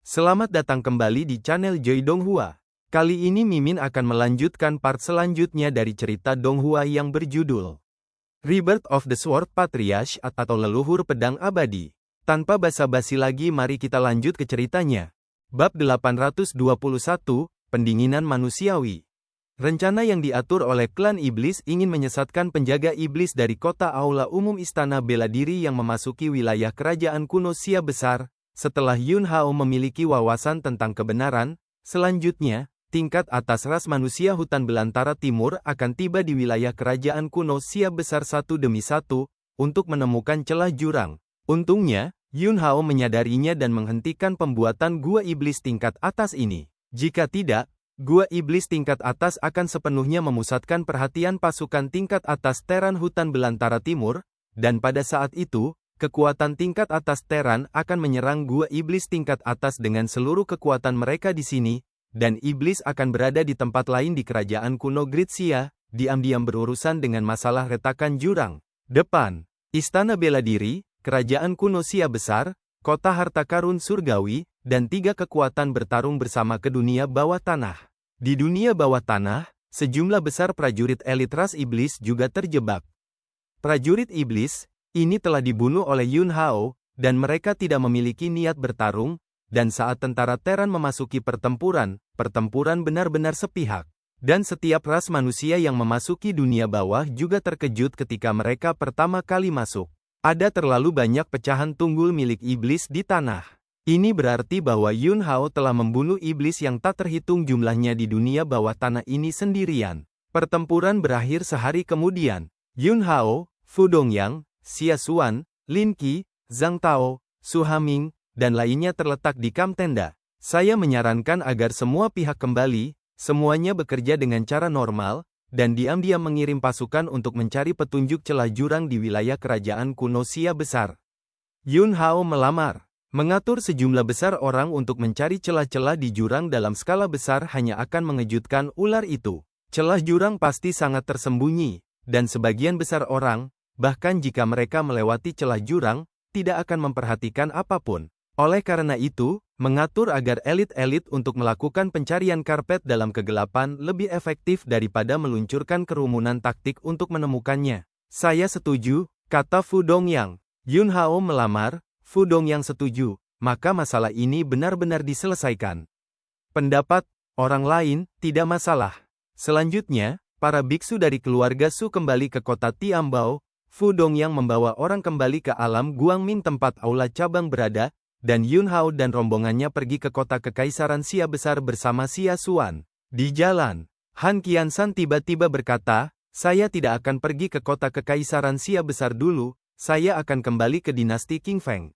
Selamat datang kembali di channel Joy Donghua. Kali ini Mimin akan melanjutkan part selanjutnya dari cerita Donghua yang berjudul Rebirth of the Sword Patriarch atau Leluhur Pedang Abadi. Tanpa basa-basi lagi, mari kita lanjut ke ceritanya. Bab 821, Pendinginan Manusiawi. Rencana yang diatur oleh klan iblis ingin menyesatkan penjaga iblis dari kota aula umum Istana Bela Diri yang memasuki wilayah kerajaan kuno Xia Besar. Setelah Yun Hao memiliki wawasan tentang kebenaran, selanjutnya, tingkat atas ras manusia hutan belantara timur akan tiba di wilayah kerajaan kuno Xia Besar satu demi satu, untuk menemukan celah jurang. Untungnya, Yun Hao menyadarinya dan menghentikan pembuatan gua iblis tingkat atas ini. Jika tidak, gua iblis tingkat atas akan sepenuhnya memusatkan perhatian pasukan tingkat atas Teran hutan belantara timur, dan pada saat itu, kekuatan tingkat atas Teran akan menyerang gua iblis tingkat atas dengan seluruh kekuatan mereka di sini, dan iblis akan berada di tempat lain di kerajaan kuno Gritsia, diam-diam berurusan dengan masalah retakan jurang. Depan, Istana Bela Diri, kerajaan kuno Xia Besar, kota harta karun surgawi, dan tiga kekuatan bertarung bersama ke dunia bawah tanah. Di dunia bawah tanah, sejumlah besar prajurit elit ras iblis juga terjebak. Prajurit iblis ini telah dibunuh oleh Yun Hao, dan mereka tidak memiliki niat bertarung, dan saat tentara Teran memasuki pertempuran benar-benar sepihak. Dan setiap ras manusia yang memasuki dunia bawah juga terkejut ketika mereka pertama kali masuk. Ada terlalu banyak pecahan tunggul milik iblis di tanah. Ini berarti bahwa Yun Hao telah membunuh iblis yang tak terhitung jumlahnya di dunia bawah tanah ini sendirian. Pertempuran berakhir sehari kemudian. Yun Hao, Fu Dongyang, Xia Xuan, Lin Qi, Zhang Tao, Su Haming, dan lainnya terletak di kamp tenda. Saya menyarankan agar semua pihak kembali, semuanya bekerja dengan cara normal, dan diam-diam mengirim pasukan untuk mencari petunjuk celah jurang di wilayah kerajaan kuno Xia Besar. Yun Hao melamar. Mengatur sejumlah besar orang untuk mencari celah-celah di jurang dalam skala besar hanya akan mengejutkan ular itu. Celah jurang pasti sangat tersembunyi, dan sebagian besar orang, bahkan jika mereka melewati celah jurang, tidak akan memperhatikan apapun. Oleh karena itu, mengatur agar elit-elit untuk melakukan pencarian karpet dalam kegelapan lebih efektif daripada meluncurkan kerumunan taktik untuk menemukannya. Saya setuju, kata Fu Dongyang. Yun Hao melamar, Fu Dongyang setuju, maka masalah ini benar-benar diselesaikan. Pendapat orang lain tidak masalah. Selanjutnya, para biksu dari keluarga Su kembali ke kota Tiambao. Fu Dongyang membawa orang kembali ke alam Guangming tempat aula cabang berada, dan Yun Hao dan rombongannya pergi ke kota Kekaisaran Xia Besar bersama Xia Xuan. Di jalan, Han Qiansan tiba-tiba berkata, "Saya tidak akan pergi ke kota Kekaisaran Xia Besar dulu, saya akan kembali ke dinasti Qing Feng."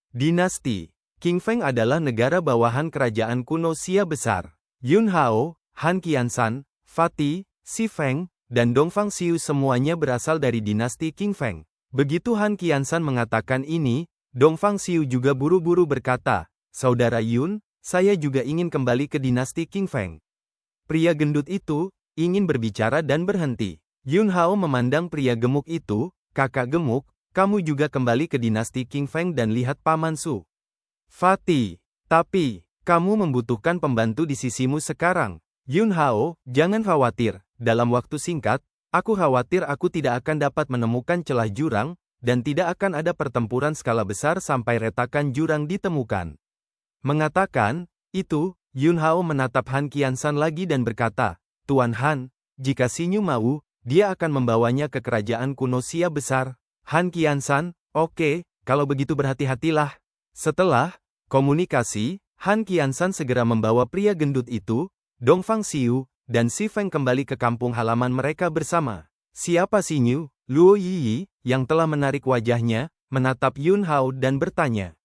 Dinasti Qing Feng adalah negara bawahan kerajaan kuno Xia Besar. Yun Hao, Han Qiansan, Fatih, Xi Feng, dan Dongfang Xiu semuanya berasal dari dinasti Qing Feng. Begitu Han Qiansan mengatakan ini, Dongfang Xiu juga buru-buru berkata, "Saudara Yun, saya juga ingin kembali ke dinasti Qing Feng." Pria gendut itu ingin berbicara dan berhenti. Yun Hao memandang pria gemuk itu, "Kakak gemuk, kamu juga kembali ke dinasti Qing Feng dan lihat Paman Su." Fatih, "Tapi, kamu membutuhkan pembantu di sisimu sekarang." Yun Hao, "Jangan khawatir, dalam waktu singkat, aku khawatir aku tidak akan dapat menemukan celah jurang, dan tidak akan ada pertempuran skala besar sampai retakan jurang ditemukan." Mengatakan itu, Yun Hao menatap Han Qiansan lagi dan berkata, "Tuan Han, jika Xinyu mau, dia akan membawanya ke kerajaan kuno Xia Besar." Han Qiansan, "Oke, kalau begitu berhati-hatilah." Setelah komunikasi, Han Qiansan segera membawa pria gendut itu, Dongfang Xiu, dan Xi Feng kembali ke kampung halaman mereka bersama. "Siapa Xinyu?" Luo Yiyi, yang telah menarik wajahnya, menatap Yun Hao dan bertanya.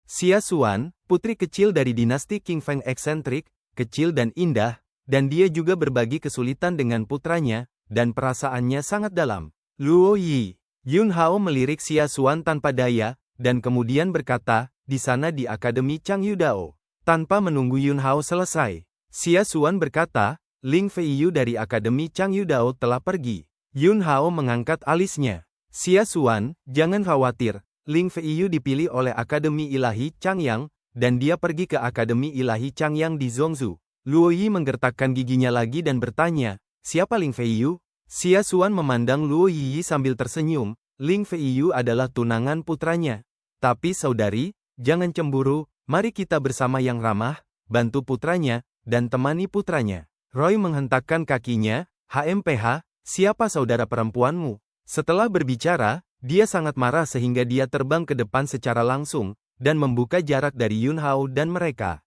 "Xia Xuan, putri kecil dari dinasti Qing Feng eksentrik, kecil dan indah, dan dia juga berbagi kesulitan dengan putranya, dan perasaannya sangat dalam." Luo Yi. Yun Hao melirik Xia Xuan tanpa daya, dan kemudian berkata, "Di sana di Akademi Changyu Dao." Tanpa menunggu Yun Hao selesai, Xia Xuan berkata, "Ling Feiyu dari Akademi Changyu Dao telah pergi." Yun Hao mengangkat alisnya. "Xia Xuan, jangan khawatir, Ling Feiyu dipilih oleh Akademi Ilahi Changyang, dan dia pergi ke Akademi Ilahi Changyang di Zhongzhou. Luo Yi menggertakkan giginya lagi dan bertanya, siapa Ling Feiyu? Xia Xuan memandang Luo Yi sambil tersenyum, Ling Feiyu adalah tunangan putranya. Tapi saudari, jangan cemburu, mari kita bersama yang ramah, bantu putranya, dan temani putranya. Roy menghentakkan kakinya, HMPH, siapa saudara perempuanmu? Setelah berbicara, dia sangat marah sehingga dia terbang ke depan secara langsung, dan membuka jarak dari Yun Hao dan mereka.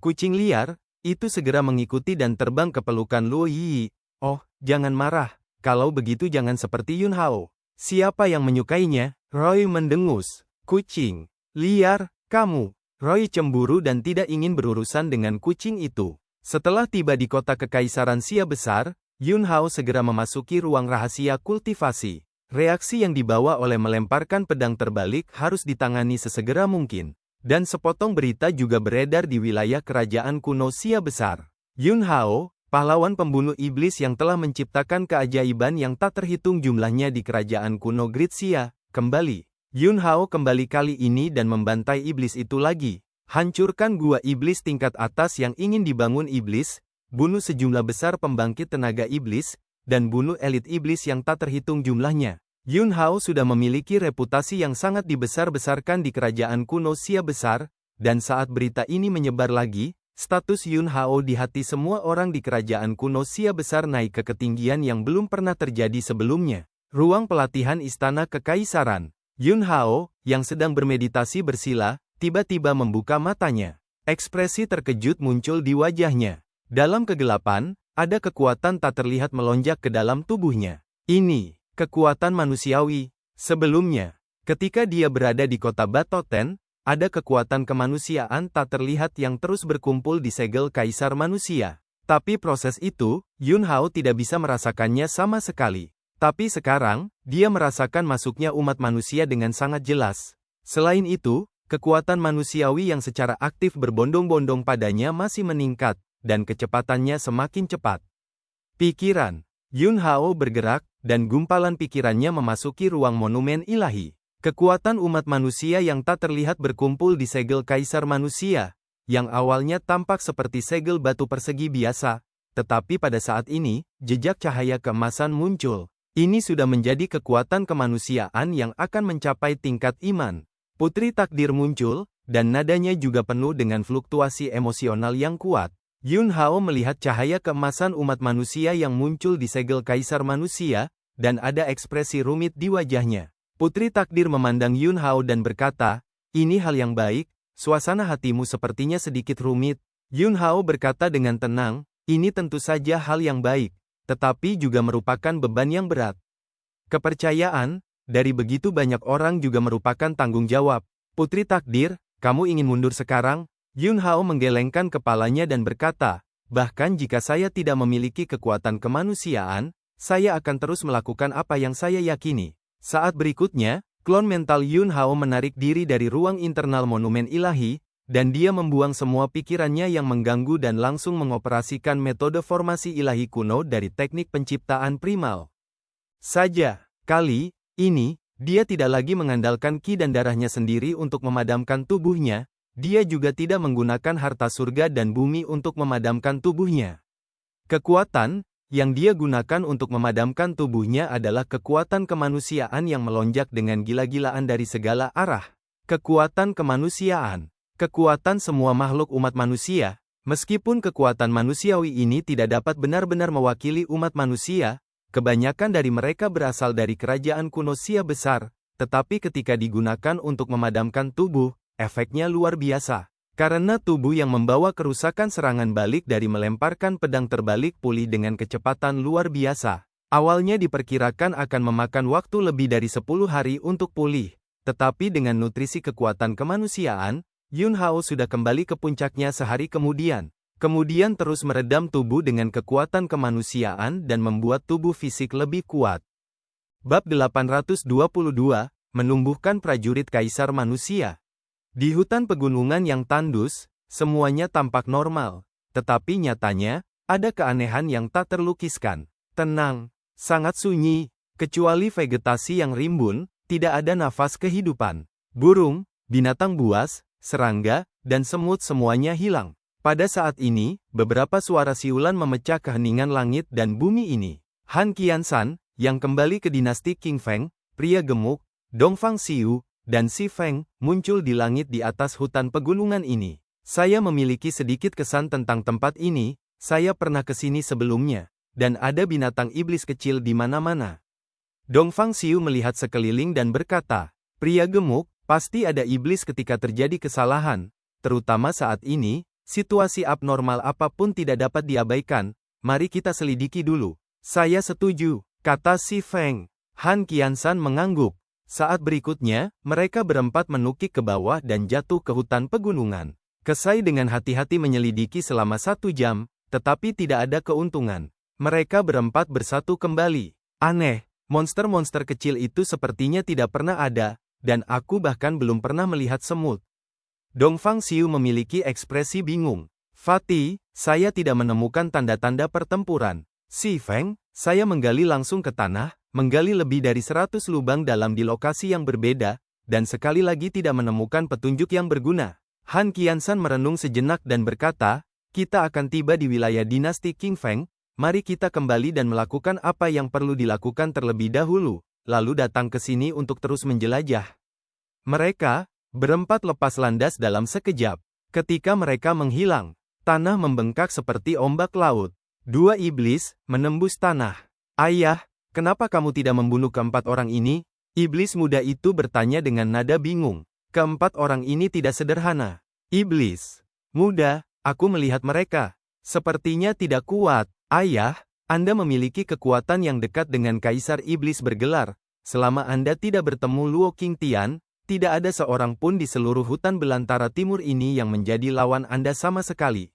Kucing liar, itu segera mengikuti dan terbang ke pelukan Luo Yi. Oh, jangan marah, kalau begitu jangan seperti Yun Hao. Siapa yang menyukainya? Roy mendengus. Kucing liar, kamu. Roy cemburu dan tidak ingin berurusan dengan kucing itu. Setelah tiba di kota Kekaisaran Xia besar, Yun Hao segera memasuki ruang rahasia kultivasi. Reaksi yang dibawa oleh melemparkan pedang terbalik harus ditangani sesegera mungkin. Dan sepotong berita juga beredar di wilayah kerajaan kuno Xia besar. Yun Hao, pahlawan pembunuh iblis yang telah menciptakan keajaiban yang tak terhitung jumlahnya di kerajaan kuno Great Xia, kembali. Yun Hao kembali kali ini dan membantai iblis itu lagi. Hancurkan gua iblis tingkat atas yang ingin dibangun iblis, bunuh sejumlah besar pembangkit tenaga iblis, dan bunuh elit iblis yang tak terhitung jumlahnya. Yun Hao sudah memiliki reputasi yang sangat dibesar-besarkan di kerajaan kuno Xia besar, dan saat berita ini menyebar lagi, status Yun Hao di hati semua orang di kerajaan kuno Xia besar naik ke ketinggian yang belum pernah terjadi sebelumnya. Ruang pelatihan Istana Kekaisaran. Yun Hao, yang sedang bermeditasi bersila, tiba-tiba membuka matanya. Ekspresi terkejut muncul di wajahnya. Dalam kegelapan, ada kekuatan tak terlihat melonjak ke dalam tubuhnya. Ini kekuatan manusiawi. Sebelumnya, ketika dia berada di kota Batoten, ada kekuatan kemanusiaan tak terlihat yang terus berkumpul di segel kaisar manusia. Tapi proses itu, Yun Hao tidak bisa merasakannya sama sekali. Tapi sekarang, dia merasakan masuknya umat manusia dengan sangat jelas. Selain itu, kekuatan manusiawi yang secara aktif berbondong-bondong padanya masih meningkat, dan kecepatannya semakin cepat. Pikiran. Yun Hao bergerak, dan gumpalan pikirannya memasuki ruang monumen ilahi. Kekuatan umat manusia yang tak terlihat berkumpul di segel kaisar manusia, yang awalnya tampak seperti segel batu persegi biasa, tetapi pada saat ini, jejak cahaya keemasan muncul. Ini sudah menjadi kekuatan kemanusiaan yang akan mencapai tingkat iman. Putri takdir muncul, dan nadanya juga penuh dengan fluktuasi emosional yang kuat. Yun Hao melihat cahaya keemasan umat manusia yang muncul di segel kaisar manusia, dan ada ekspresi rumit di wajahnya. Putri takdir memandang Yun Hao dan berkata, ini hal yang baik, suasana hatimu sepertinya sedikit rumit. Yun Hao berkata dengan tenang, ini tentu saja hal yang baik, tetapi juga merupakan beban yang berat. Kepercayaan, dari begitu banyak orang juga merupakan tanggung jawab. Putri takdir, kamu ingin mundur sekarang? Yun Hao menggelengkan kepalanya dan berkata, bahkan jika saya tidak memiliki kekuatan kemanusiaan, saya akan terus melakukan apa yang saya yakini. Saat berikutnya, klon mental Yun Hao menarik diri dari ruang internal monumen ilahi, dan dia membuang semua pikirannya yang mengganggu dan langsung mengoperasikan metode formasi ilahi kuno dari teknik penciptaan primal. Saja, kali ini, dia tidak lagi mengandalkan ki dan darahnya sendiri untuk memadamkan tubuhnya, dia juga tidak menggunakan harta surga dan bumi untuk memadamkan tubuhnya. Kekuatan yang dia gunakan untuk memadamkan tubuhnya adalah kekuatan kemanusiaan yang melonjak dengan gila-gilaan dari segala arah. Kekuatan kemanusiaan. Kekuatan semua makhluk umat manusia, meskipun kekuatan manusiawi ini tidak dapat benar-benar mewakili umat manusia, kebanyakan dari mereka berasal dari kerajaan kuno Xia besar, tetapi ketika digunakan untuk memadamkan tubuh, efeknya luar biasa. Karena tubuh yang membawa kerusakan serangan balik dari melemparkan pedang terbalik pulih dengan kecepatan luar biasa. Awalnya diperkirakan akan memakan waktu lebih dari 10 hari untuk pulih, tetapi dengan nutrisi kekuatan kemanusiaan, Yun Hao sudah kembali ke puncaknya sehari kemudian. Kemudian terus meredam tubuh dengan kekuatan kemanusiaan dan membuat tubuh fisik lebih kuat. Bab 822, Menumbuhkan prajurit kaisar manusia. Di hutan pegunungan yang tandus, semuanya tampak normal. Tetapi nyatanya, ada keanehan yang tak terlukiskan. Tenang, sangat sunyi, kecuali vegetasi yang rimbun, tidak ada nafas kehidupan. Burung, binatang buas, serangga, dan semut semuanya hilang. Pada saat ini, beberapa suara siulan memecah keheningan langit dan bumi ini. Han Qiansan, yang kembali ke dinasti Qing Feng, pria gemuk, Dongfang Xiu, dan Si Feng, muncul di langit di atas hutan pegunungan ini. Saya memiliki sedikit kesan tentang tempat ini, saya pernah ke sini sebelumnya, dan ada binatang iblis kecil di mana-mana. Dongfang Xiu melihat sekeliling dan berkata, pria gemuk, pasti ada iblis ketika terjadi kesalahan, terutama saat ini, situasi abnormal apapun tidak dapat diabaikan, mari kita selidiki dulu. Saya setuju, kata Si Feng. Han Qiansan mengangguk. Saat berikutnya, mereka berempat menukik ke bawah dan jatuh ke hutan pegunungan. Kesai dengan hati-hati menyelidiki selama 1 jam, tetapi tidak ada keuntungan. Mereka berempat bersatu kembali. Aneh, monster-monster kecil itu sepertinya tidak pernah ada, dan aku bahkan belum pernah melihat semut. Dongfang Xiu memiliki ekspresi bingung. Fatih, saya tidak menemukan tanda-tanda pertempuran. Si Feng, saya menggali langsung ke tanah, menggali lebih dari 100 lubang dalam di lokasi yang berbeda, dan sekali lagi tidak menemukan petunjuk yang berguna. Han Qiansan merenung sejenak dan berkata, kita akan tiba di wilayah dinasti Qing Feng, mari kita kembali dan melakukan apa yang perlu dilakukan terlebih dahulu, lalu datang ke sini untuk terus menjelajah. Mereka berempat lepas landas dalam sekejap. Ketika mereka menghilang, tanah membengkak seperti ombak laut. 2 iblis menembus tanah. Ayah, kenapa kamu tidak membunuh keempat orang ini? Iblis muda itu bertanya dengan nada bingung. Keempat orang ini tidak sederhana. Iblis muda, aku melihat mereka. Sepertinya tidak kuat. Ayah, Anda memiliki kekuatan yang dekat dengan Kaisar Iblis bergelar. Selama Anda tidak bertemu Luo Qingtian, tidak ada seorang pun di seluruh hutan belantara timur ini yang menjadi lawan Anda sama sekali.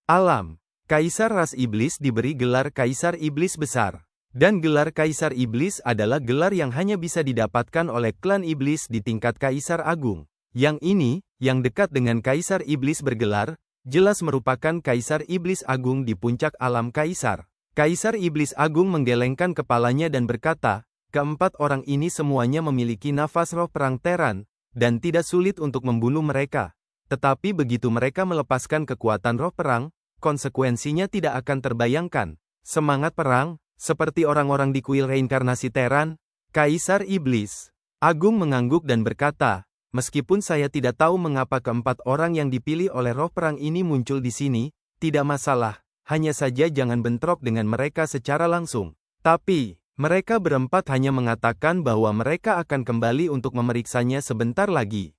Alam, Kaisar ras Iblis diberi gelar Kaisar Iblis Besar. Dan gelar Kaisar Iblis adalah gelar yang hanya bisa didapatkan oleh klan Iblis di tingkat Kaisar Agung. Yang ini, yang dekat dengan Kaisar Iblis bergelar, jelas merupakan Kaisar Iblis Agung di puncak alam Kaisar. Kaisar Iblis Agung menggelengkan kepalanya dan berkata, keempat orang ini semuanya memiliki nafas roh perang Teran, dan tidak sulit untuk membunuh mereka. Tetapi begitu mereka melepaskan kekuatan roh perang, konsekuensinya tidak akan terbayangkan. Semangat perang, seperti orang-orang di kuil reinkarnasi Teran. Kaisar Iblis Agung mengangguk dan berkata, meskipun saya tidak tahu mengapa keempat orang yang dipilih oleh roh perang ini muncul di sini, tidak masalah, hanya saja jangan bentrok dengan mereka secara langsung. Tapi, mereka berempat hanya mengatakan bahwa mereka akan kembali untuk memeriksanya sebentar lagi.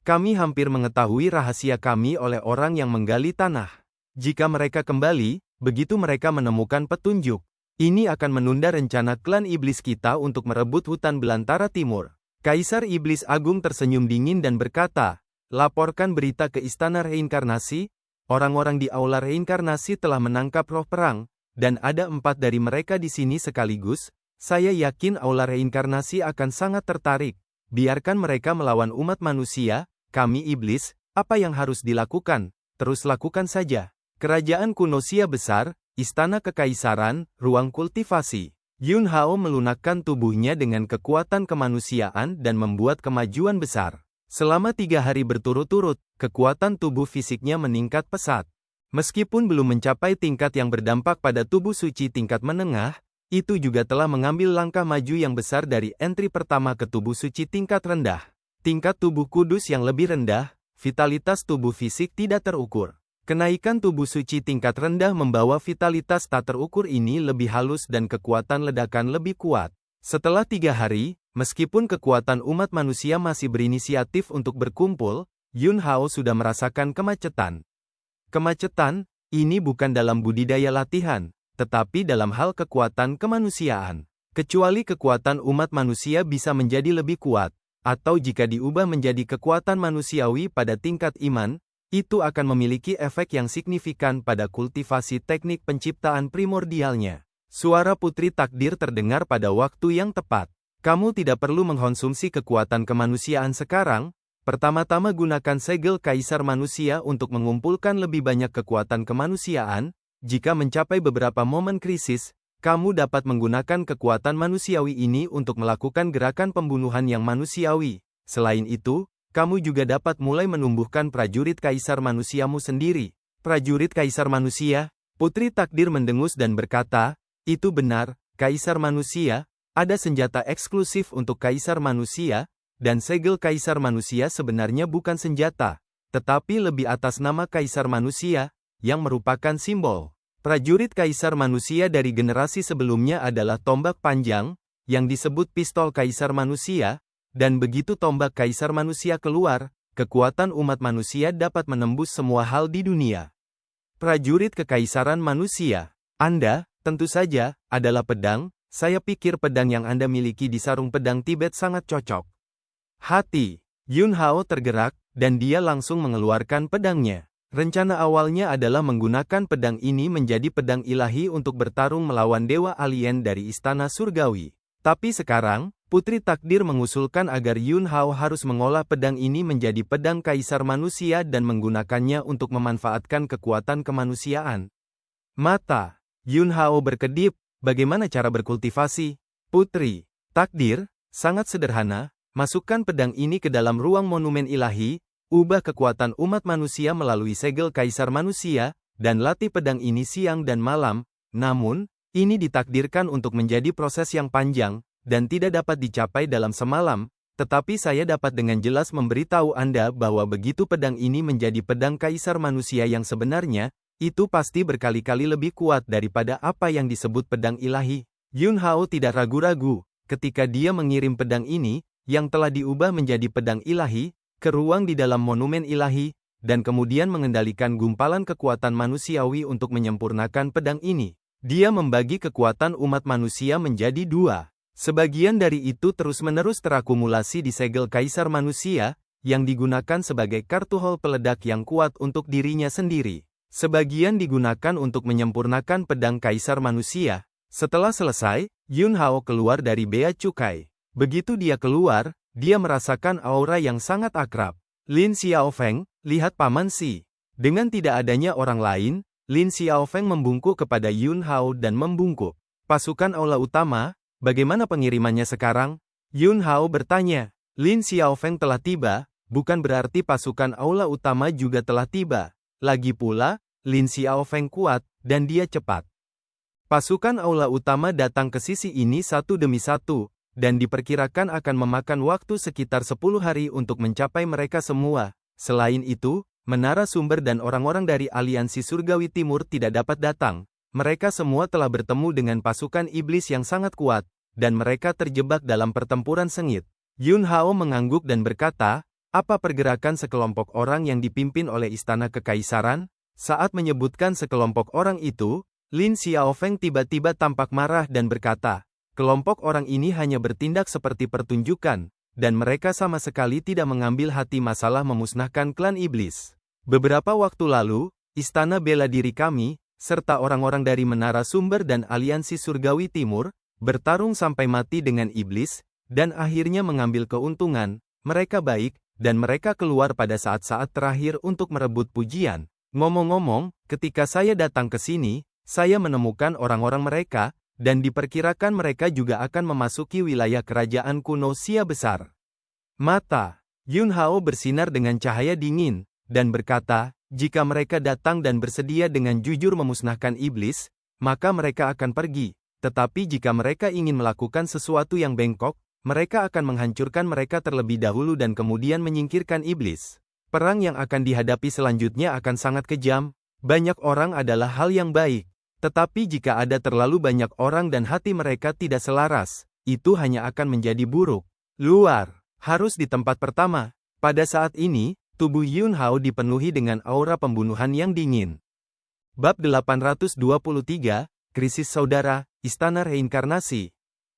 Kami hampir mengetahui rahasia kami oleh orang yang menggali tanah. Jika mereka kembali, begitu mereka menemukan petunjuk, ini akan menunda rencana klan iblis kita untuk merebut hutan belantara timur. Kaisar Iblis Agung tersenyum dingin dan berkata, laporkan berita ke Istana Reinkarnasi, orang-orang di Aula Reinkarnasi telah menangkap roh perang, dan ada 4 dari mereka di sini sekaligus. Saya yakin Aula Reinkarnasi akan sangat tertarik. Biarkan mereka melawan umat manusia, kami iblis, apa yang harus dilakukan? Terus lakukan saja. Kerajaan Kunosia besar, Istana Kekaisaran, ruang kultivasi. Yun Hao melunakkan tubuhnya dengan kekuatan kemanusiaan dan membuat kemajuan besar. Selama 3 hari berturut-turut, kekuatan tubuh fisiknya meningkat pesat. Meskipun belum mencapai tingkat yang berdampak pada tubuh suci tingkat menengah, itu juga telah mengambil langkah maju yang besar dari entry pertama ke tubuh suci tingkat rendah. Tingkat tubuh kudus yang lebih rendah, vitalitas tubuh fisik tidak terukur. Kenaikan tubuh suci tingkat rendah membawa vitalitas tak terukur ini lebih halus dan kekuatan ledakan lebih kuat. Setelah 3 hari, meskipun kekuatan umat manusia masih berinisiatif untuk berkumpul, Yun Hao sudah merasakan kemacetan. Kemacetan, ini bukan dalam budidaya latihan, tetapi dalam hal kekuatan kemanusiaan. Kecuali kekuatan umat manusia bisa menjadi lebih kuat, atau jika diubah menjadi kekuatan manusiawi pada tingkat iman, itu akan memiliki efek yang signifikan pada kultivasi teknik penciptaan primordialnya. Suara Putri Takdir terdengar pada waktu yang tepat. Kamu tidak perlu mengkonsumsi kekuatan kemanusiaan sekarang. Pertama-tama gunakan segel Kaisar Manusia untuk mengumpulkan lebih banyak kekuatan kemanusiaan. Jika mencapai beberapa momen krisis, kamu dapat menggunakan kekuatan manusiawi ini untuk melakukan gerakan pembunuhan yang manusiawi. Selain itu, kamu juga dapat mulai menumbuhkan prajurit kaisar manusiamu sendiri. Prajurit kaisar manusia? Putri Takdir mendengus dan berkata, itu benar, kaisar manusia, ada senjata eksklusif untuk kaisar manusia, dan segel kaisar manusia sebenarnya bukan senjata, tetapi lebih atas nama kaisar manusia, yang merupakan simbol. Prajurit kaisar manusia dari generasi sebelumnya adalah tombak panjang, yang disebut pistol kaisar manusia, dan begitu tombak kaisar manusia keluar, kekuatan umat manusia dapat menembus semua hal di dunia. Prajurit kekaisaran manusia. Anda, tentu saja, adalah pedang. Saya pikir pedang yang Anda miliki di sarung pedang Tibet sangat cocok. Hati Yun Hao tergerak, dan dia langsung mengeluarkan pedangnya. Rencana awalnya adalah menggunakan pedang ini menjadi pedang ilahi untuk bertarung melawan dewa alien dari istana surgawi. Tapi sekarang, Putri Takdir mengusulkan agar Yun Hao harus mengolah pedang ini menjadi pedang kaisar manusia dan menggunakannya untuk memanfaatkan kekuatan kemanusiaan. Mata Yun Hao berkedip, bagaimana cara berkultivasi? Putri Takdir, sangat sederhana, masukkan pedang ini ke dalam ruang monumen ilahi, ubah kekuatan umat manusia melalui segel kaisar manusia, dan latih pedang ini siang dan malam. Namun, ini ditakdirkan untuk menjadi proses yang panjang, dan tidak dapat dicapai dalam semalam, tetapi saya dapat dengan jelas memberitahu Anda bahwa begitu pedang ini menjadi pedang kaisar manusia yang sebenarnya, itu pasti berkali-kali lebih kuat daripada apa yang disebut pedang ilahi. Yun Hao tidak ragu-ragu, ketika dia mengirim pedang ini, yang telah diubah menjadi pedang ilahi, ke ruang di dalam monumen ilahi, dan kemudian mengendalikan gumpalan kekuatan manusiawi untuk menyempurnakan pedang ini. Dia membagi kekuatan umat manusia menjadi dua. Sebagian dari itu terus-menerus terakumulasi di segel kaisar manusia, yang digunakan sebagai kartu hol peledak yang kuat untuk dirinya sendiri. Sebagian digunakan untuk menyempurnakan pedang kaisar manusia. Setelah selesai, Yun Hao keluar dari bea cukai. Begitu dia keluar, dia merasakan aura yang sangat akrab. Lin Xiaofeng, lihat Paman Si. Dengan tidak adanya orang lain, Lin Xiaofeng membungkuk kepada Yun Hao dan membungkuk. Pasukan aula utama, bagaimana pengirimannya sekarang? Yun Hao bertanya. Lin Xiaofeng telah tiba, bukan berarti pasukan aula utama juga telah tiba. Lagi pula, Lin Xiaofeng kuat, dan dia cepat. Pasukan aula utama datang ke sisi ini satu demi satu, dan diperkirakan akan memakan waktu sekitar 10 hari untuk mencapai mereka semua. Selain itu, menara sumber dan orang-orang dari aliansi surgawi timur tidak dapat datang. Mereka semua telah bertemu dengan pasukan iblis yang sangat kuat, dan mereka terjebak dalam pertempuran sengit. Yun Hao mengangguk dan berkata, apa pergerakan sekelompok orang yang dipimpin oleh istana kekaisaran? Saat menyebutkan sekelompok orang itu, Lin Xiaofeng tiba-tiba tampak marah dan berkata, kelompok orang ini hanya bertindak seperti pertunjukan, dan mereka sama sekali tidak mengambil hati masalah memusnahkan klan iblis. Beberapa waktu lalu, istana bela diri kami, serta orang-orang dari menara sumber dan aliansi surgawi timur, bertarung sampai mati dengan iblis, dan akhirnya mengambil keuntungan. Mereka baik, dan mereka keluar pada saat-saat terakhir untuk merebut pujian. Ngomong-ngomong, ketika saya datang ke sini, saya menemukan orang-orang mereka, dan diperkirakan mereka juga akan memasuki wilayah kerajaan kuno Xia besar. Mata Yun Hao bersinar dengan cahaya dingin, dan berkata, jika mereka datang dan bersedia dengan jujur memusnahkan iblis, maka mereka akan pergi. Tetapi jika mereka ingin melakukan sesuatu yang bengkok, mereka akan menghancurkan mereka terlebih dahulu dan kemudian menyingkirkan iblis. Perang yang akan dihadapi selanjutnya akan sangat kejam. Banyak orang adalah hal yang baik. Tetapi jika ada terlalu banyak orang dan hati mereka tidak selaras, itu hanya akan menjadi buruk. Luar, harus di tempat pertama. Pada saat ini, tubuh Yun Hao dipenuhi dengan aura pembunuhan yang dingin. Bab 823, Krisis Saudara, Istana Reinkarnasi.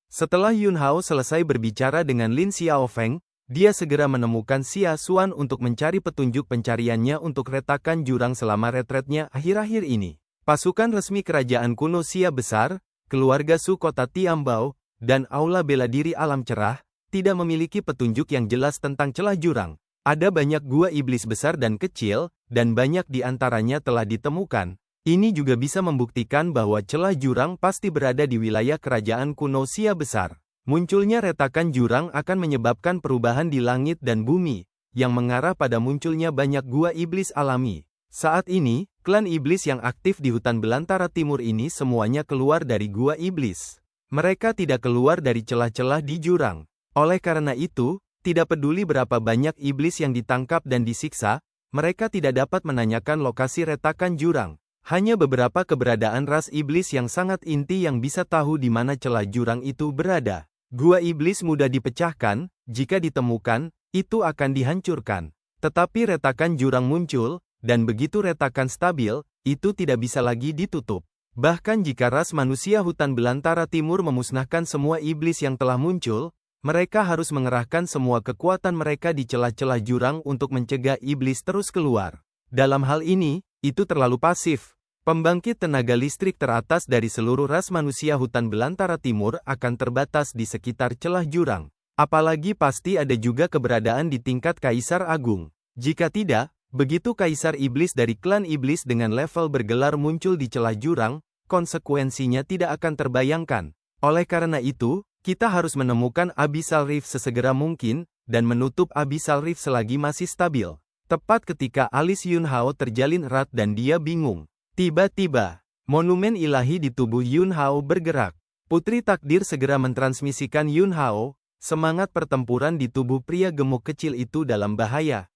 Setelah Yun Hao selesai berbicara dengan Lin Xiaofeng, dia segera menemukan Xia Xuan untuk mencari petunjuk pencariannya untuk retakan jurang selama retretnya akhir-akhir ini. Pasukan resmi kerajaan kuno Xia besar, keluarga Su kota Tiambao, dan aula bela diri alam cerah, tidak memiliki petunjuk yang jelas tentang celah jurang. Ada banyak gua iblis besar dan kecil, dan banyak di antaranya telah ditemukan. Ini juga bisa membuktikan bahwa celah jurang pasti berada di wilayah kerajaan kuno Xia besar. Munculnya retakan jurang akan menyebabkan perubahan di langit dan bumi, yang mengarah pada munculnya banyak gua iblis alami. Saat ini, klan iblis yang aktif di hutan belantara timur ini semuanya keluar dari gua iblis. Mereka tidak keluar dari celah-celah di jurang. Oleh karena itu, tidak peduli berapa banyak iblis yang ditangkap dan disiksa, mereka tidak dapat menanyakan lokasi retakan jurang. Hanya beberapa keberadaan ras iblis yang sangat inti yang bisa tahu di mana celah jurang itu berada. Gua iblis mudah dipecahkan, jika ditemukan, itu akan dihancurkan. Tetapi retakan jurang muncul, dan begitu retakan stabil, itu tidak bisa lagi ditutup. Bahkan jika ras manusia hutan belantara timur memusnahkan semua iblis yang telah muncul, mereka harus mengerahkan semua kekuatan mereka di celah-celah jurang untuk mencegah iblis terus keluar. Dalam hal ini, itu terlalu pasif. Pembangkit tenaga listrik teratas dari seluruh ras manusia hutan belantara timur akan terbatas di sekitar celah jurang. Apalagi pasti ada juga keberadaan di tingkat Kaisar Agung. Jika tidak, begitu Kaisar Iblis dari klan Iblis dengan level bergelar muncul di celah jurang, konsekuensinya tidak akan terbayangkan. Oleh karena itu, kita harus menemukan Abyssal Rift sesegera mungkin, dan menutup Abyssal Rift selagi masih stabil. Tepat ketika alis Yun Hao terjalin erat dan dia bingung. Tiba-tiba, monumen ilahi di tubuh Yun Hao bergerak. Putri Takdir segera mentransmisikan Yun Hao, semangat pertempuran di tubuh pria gemuk kecil itu dalam bahaya.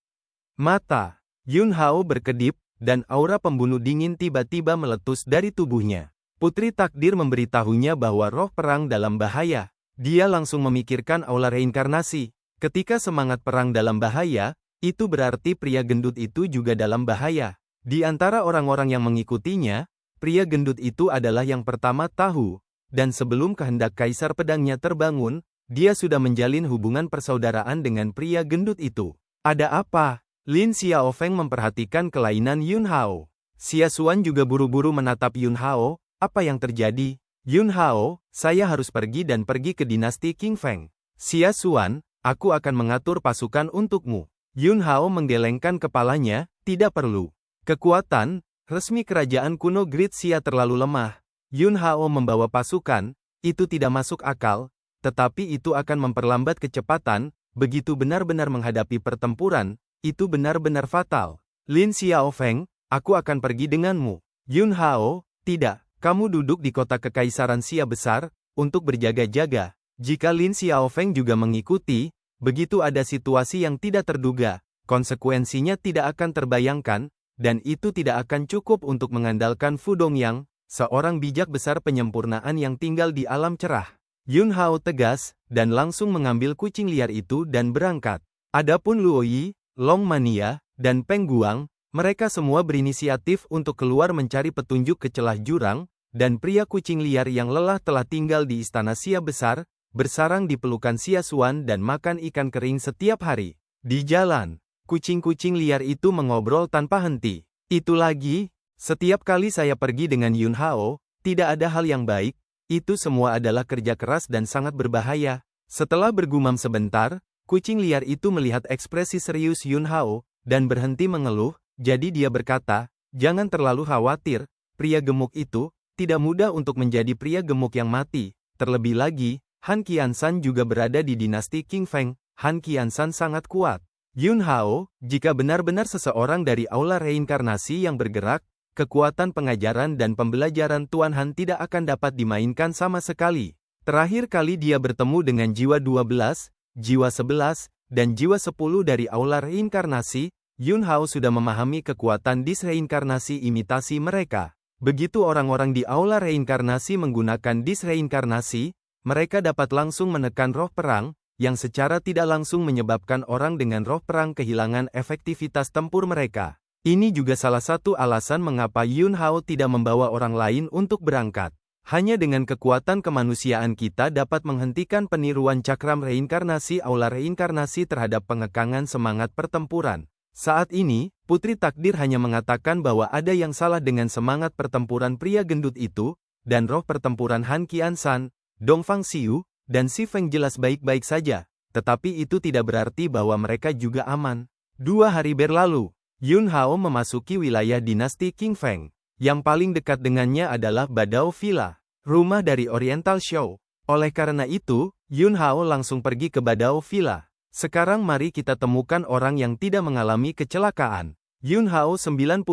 Mata Yun Hao berkedip, dan aura pembunuh dingin tiba-tiba meletus dari tubuhnya. Putri Takdir memberitahunya bahwa roh perang dalam bahaya. Dia langsung memikirkan aula reinkarnasi. Ketika semangat perang dalam bahaya, itu berarti pria gendut itu juga dalam bahaya. Di antara orang-orang yang mengikutinya, pria gendut itu adalah yang pertama tahu, dan sebelum kehendak Kaisar Pedangnya terbangun, dia sudah menjalin hubungan persaudaraan dengan pria gendut itu. Ada apa? Lin Xiaofeng memperhatikan kelainan Yun Hao. Xia Xuan juga buru-buru menatap Yun Hao. Apa yang terjadi? Yun Hao, saya harus pergi dan pergi ke dinasti King Feng. Xia Xuan, aku akan mengatur pasukan untukmu. Yun Hao menggelengkan kepalanya, tidak perlu. Kekuatan resmi kerajaan kuno Great Xia terlalu lemah. Yun Hao membawa pasukan, itu tidak masuk akal, tetapi itu akan memperlambat kecepatan, begitu benar-benar menghadapi pertempuran. Itu benar-benar fatal. Lin Xiaofeng, aku akan pergi denganmu. Yun Hao, tidak, kamu duduk di kota kekaisaran Xia besar, untuk berjaga-jaga. Jika Lin Xiaofeng juga mengikuti, begitu ada situasi yang tidak terduga, konsekuensinya tidak akan terbayangkan, dan itu tidak akan cukup untuk mengandalkan Fu Dongyang, seorang bijak besar penyempurnaan yang tinggal di alam cerah. Yun Hao tegas, dan langsung mengambil kucing liar itu dan berangkat. Adapun Luo Yi, Long Mania, dan Peng Guang, mereka semua berinisiatif untuk keluar mencari petunjuk ke celah jurang, dan pria kucing liar yang lelah telah tinggal di istana Xia besar, bersarang di pelukan Xia Xuan dan makan ikan kering setiap hari. Di jalan, kucing-kucing liar itu mengobrol tanpa henti. Itu lagi, setiap kali saya pergi dengan Yun Hao, tidak ada hal yang baik, itu semua adalah kerja keras dan sangat berbahaya. Setelah bergumam sebentar, kucing liar itu melihat ekspresi serius Yun Hao, dan berhenti mengeluh, jadi dia berkata, jangan terlalu khawatir, pria gemuk itu, tidak mudah untuk menjadi pria gemuk yang mati. Terlebih lagi, Han Qiansan juga berada di dinasti King Feng, Han Qiansan sangat kuat. Yun Hao, jika benar-benar seseorang dari aula reinkarnasi yang bergerak, kekuatan pengajaran dan pembelajaran Tuan Han tidak akan dapat dimainkan sama sekali. Terakhir kali dia bertemu dengan jiwa 12, jiwa 11, dan jiwa 10 dari aula reinkarnasi, Yun Hao sudah memahami kekuatan disreinkarnasi imitasi mereka. Begitu orang-orang di aula reinkarnasi menggunakan disreinkarnasi, mereka dapat langsung menekan roh perang, yang secara tidak langsung menyebabkan orang dengan roh perang kehilangan efektivitas tempur mereka. Ini juga salah satu alasan mengapa Yun Hao tidak membawa orang lain untuk berangkat. Hanya dengan kekuatan kemanusiaan kita dapat menghentikan peniruan cakram reinkarnasi aula reinkarnasi terhadap pengekangan semangat pertempuran. Saat ini, Putri Takdir hanya mengatakan bahwa ada yang salah dengan semangat pertempuran pria gendut itu, dan roh pertempuran Han Qiansan, Dong Fangxiu, dan Si Feng jelas baik-baik saja, tetapi itu tidak berarti bahwa mereka juga aman. 2 hari berlalu, Yun Hao memasuki wilayah dinasti King Feng. Yang paling dekat dengannya adalah Badao Villa, rumah dari Oriental Show. Oleh karena itu, Yun Hao langsung pergi ke Badao Villa. Sekarang mari kita temukan orang yang tidak mengalami kecelakaan. Yun Hao 90%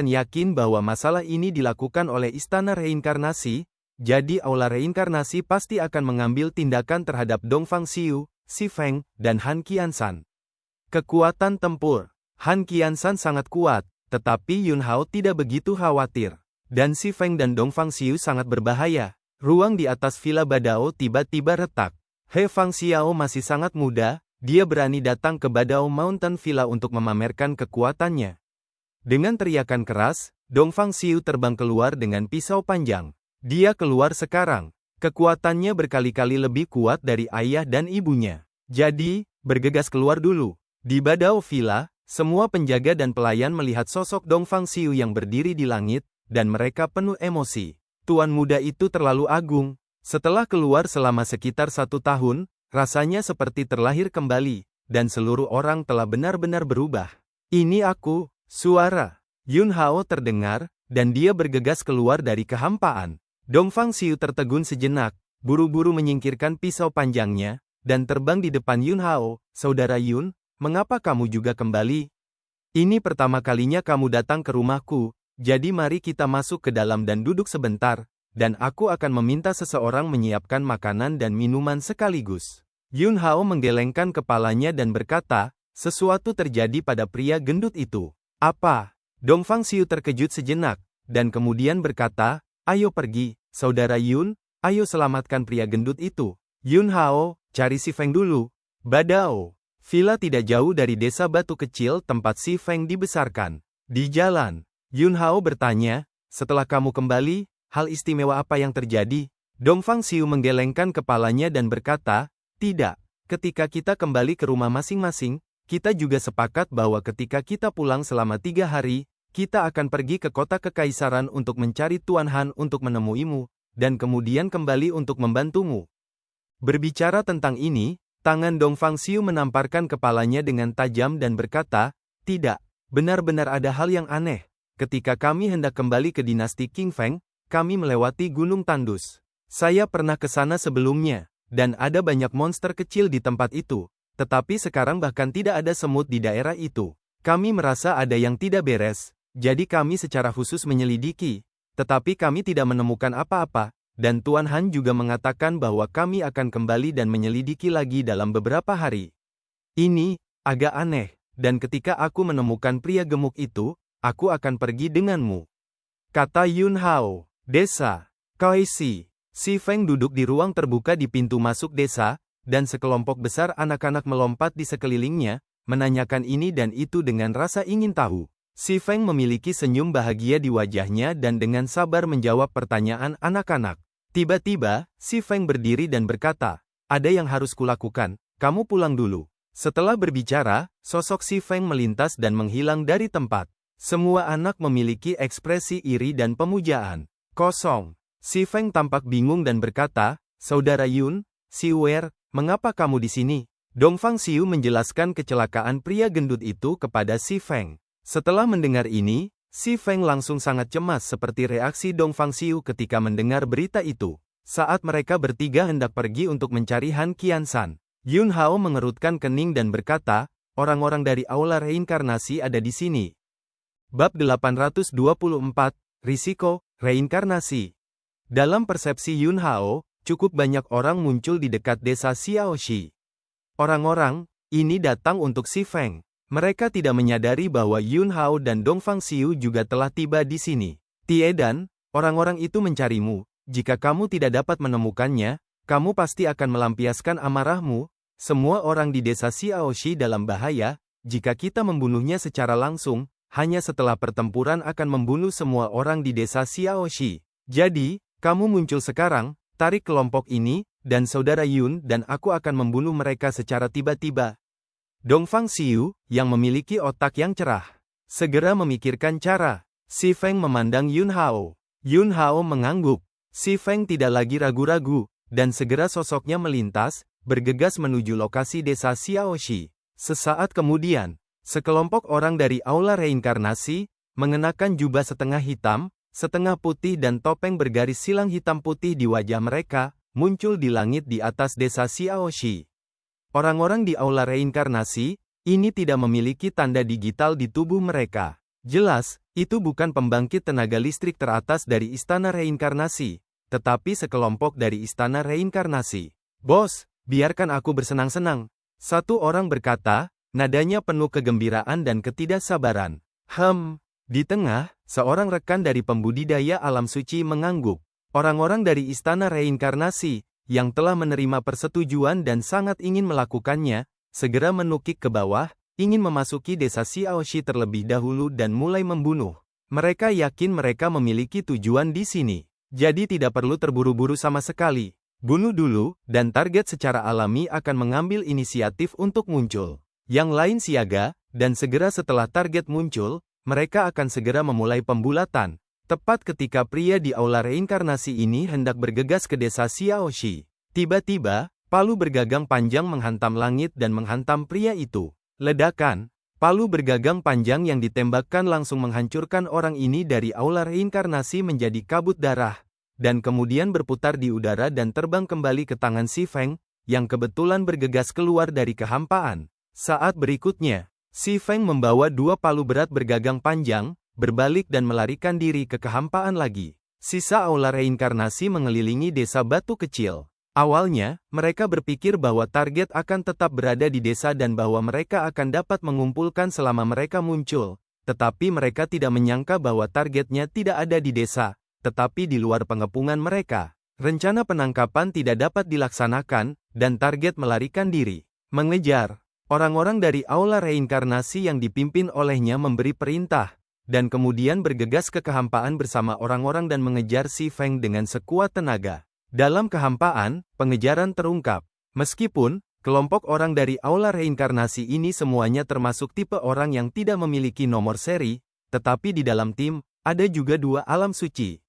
yakin bahwa masalah ini dilakukan oleh Istana Reinkarnasi, jadi Aula Reinkarnasi pasti akan mengambil tindakan terhadap Dong Fangxiu, Si Feng, dan Han Qiansan. Kekuatan tempur. Han Qiansan sangat kuat, tetapi Yun Hao tidak begitu khawatir. Dan Si Feng dan Dong Fangxiu sangat berbahaya. Ruang di atas Villa Badao tiba-tiba retak. He Fangxiao masih sangat muda, dia berani datang ke Badao Mountain Villa untuk memamerkan kekuatannya. Dengan teriakan keras, Dong Fangxiu terbang keluar dengan pisau panjang. Dia keluar sekarang. Kekuatannya berkali-kali lebih kuat dari ayah dan ibunya. Jadi, bergegas keluar dulu. Di Badao Villa, semua penjaga dan pelayan melihat sosok Dong Fangxiu yang berdiri di langit, dan mereka penuh emosi. Tuan muda itu terlalu agung. Setelah keluar selama sekitar 1 tahun, rasanya seperti terlahir kembali, dan seluruh orang telah benar-benar berubah. Ini aku, suara Yun Hao terdengar, dan dia bergegas keluar dari kehampaan. Dong Fangxiu tertegun sejenak, buru-buru menyingkirkan pisau panjangnya, dan terbang di depan Yun Hao. Saudara Yun, mengapa kamu juga kembali? Ini pertama kalinya kamu datang ke rumahku, jadi mari kita masuk ke dalam dan duduk sebentar, dan aku akan meminta seseorang menyiapkan makanan dan minuman sekaligus. Yun Hao menggelengkan kepalanya dan berkata, sesuatu terjadi pada pria gendut itu. Apa? Dong Fangxiu terkejut sejenak, dan kemudian berkata, ayo pergi, saudara Yun, ayo selamatkan pria gendut itu. Yun Hao, cari Si Feng dulu. Badao. Villa tidak jauh dari desa batu kecil tempat Si Feng dibesarkan. Di jalan, Yun Hao bertanya, setelah kamu kembali, hal istimewa apa yang terjadi? Dong Fangxiu menggelengkan kepalanya dan berkata, tidak, ketika kita kembali ke rumah masing-masing, kita juga sepakat bahwa ketika kita pulang selama 3 hari, kita akan pergi ke kota kekaisaran untuk mencari Tuan Han untuk menemuimu, dan kemudian kembali untuk membantumu. Berbicara tentang ini, tangan Dong Fangxiu menamparkan kepalanya dengan tajam dan berkata, tidak, benar-benar ada hal yang aneh. Ketika kami hendak kembali ke dinasti King Feng, kami melewati Gunung Tandus. Saya pernah ke sana sebelumnya. Dan ada banyak monster kecil di tempat itu, tetapi sekarang bahkan tidak ada semut di daerah itu. Kami merasa ada yang tidak beres, jadi kami secara khusus menyelidiki, tetapi kami tidak menemukan apa-apa, dan Tuan Han juga mengatakan bahwa kami akan kembali dan menyelidiki lagi dalam beberapa hari. Ini agak aneh, dan ketika aku menemukan pria gemuk itu, aku akan pergi denganmu. Kata Yun Hao. Desa Kaoisi. Si Feng duduk di ruang terbuka di pintu masuk desa, dan sekelompok besar anak-anak melompat di sekelilingnya, menanyakan ini dan itu dengan rasa ingin tahu. Si Feng memiliki senyum bahagia di wajahnya dan dengan sabar menjawab pertanyaan anak-anak. Tiba-tiba, Si Feng berdiri dan berkata, ada yang harus kulakukan, kamu pulang dulu. Setelah berbicara, sosok Si Feng melintas dan menghilang dari tempat. Semua anak memiliki ekspresi iri dan pemujaan. Kosong. Si Feng tampak bingung dan berkata, saudara Yun, Si Wer, mengapa kamu di sini? Dong Fangxiu menjelaskan kecelakaan pria gendut itu kepada Si Feng. Setelah mendengar ini, Si Feng langsung sangat cemas seperti reaksi Dong Fangxiu ketika mendengar berita itu. Saat mereka bertiga hendak pergi untuk mencari Han Qiansan, Yun Hao mengerutkan kening dan berkata, orang-orang dari Aula Reinkarnasi ada di sini. Bab 824, Risiko, Reinkarnasi. Dalam persepsi Yun Hao, cukup banyak orang muncul di dekat desa Xiaoxi. Orang-orang ini datang untuk Si Feng. Mereka tidak menyadari bahwa Yun Hao dan Dong Fangxiu juga telah tiba di sini. Tiedan, orang-orang itu mencarimu. Jika kamu tidak dapat menemukannya, kamu pasti akan melampiaskan amarahmu. Semua orang di desa Xiaoxi dalam bahaya. Jika kita membunuhnya secara langsung, hanya setelah pertempuran akan membunuh semua orang di desa Xiaoxi. Jadi, kamu muncul sekarang, tarik kelompok ini, dan saudara Yun dan aku akan membunuh mereka secara tiba-tiba. Dong Fangxiu, yang memiliki otak yang cerah, segera memikirkan cara. Si Feng memandang Yun Hao. Yun Hao mengangguk. Si Feng tidak lagi ragu-ragu, dan segera sosoknya melintas, bergegas menuju lokasi desa Xiaoxi. Sesaat kemudian, sekelompok orang dari Aula Reinkarnasi, mengenakan jubah setengah hitam, setengah putih dan topeng bergaris silang hitam putih di wajah mereka, muncul di langit di atas desa Xiaoxi. Orang-orang di aula reinkarnasi ini tidak memiliki tanda digital di tubuh mereka. Jelas, itu bukan pembangkit tenaga listrik teratas dari istana reinkarnasi, tetapi sekelompok dari istana reinkarnasi. Bos, biarkan aku bersenang-senang. Satu orang berkata, nadanya penuh kegembiraan dan ketidaksabaran. Di tengah, seorang rekan dari pembudidaya alam suci mengangguk. Orang-orang dari istana reinkarnasi, yang telah menerima persetujuan dan sangat ingin melakukannya, segera menukik ke bawah, ingin memasuki desa Xiaoxi terlebih dahulu dan mulai membunuh. Mereka yakin mereka memiliki tujuan di sini. Jadi tidak perlu terburu-buru sama sekali. Bunuh dulu, dan target secara alami akan mengambil inisiatif untuk muncul. Yang lain siaga, dan segera setelah target muncul, mereka akan segera memulai pembulatan. Tepat ketika pria di aula reinkarnasi ini hendak bergegas ke desa Xiaoxi. Tiba-tiba, palu bergagang panjang menghantam langit dan menghantam pria itu. Ledakan, palu bergagang panjang yang ditembakkan langsung menghancurkan orang ini dari aula reinkarnasi menjadi kabut darah, dan kemudian berputar di udara dan terbang kembali ke tangan Si Feng, yang kebetulan bergegas keluar dari kehampaan. Saat berikutnya, Si Feng membawa dua palu berat bergagang panjang, berbalik dan melarikan diri ke kehampaan lagi. Sisa aula reinkarnasi mengelilingi desa batu kecil. Awalnya, mereka berpikir bahwa target akan tetap berada di desa dan bahwa mereka akan dapat mengumpulkan selama mereka muncul. Tetapi mereka tidak menyangka bahwa targetnya tidak ada di desa, tetapi di luar pengepungan mereka. Rencana penangkapan tidak dapat dilaksanakan, dan target melarikan diri. Mengejar. Orang-orang dari aula reinkarnasi yang dipimpin olehnya memberi perintah, dan kemudian bergegas ke kehampaan bersama orang-orang dan mengejar Si Feng dengan sekuat tenaga. Dalam kehampaan, pengejaran terungkap. Meskipun, kelompok orang dari aula reinkarnasi ini semuanya termasuk tipe orang yang tidak memiliki nomor seri, tetapi di dalam tim, ada juga dua alam suci.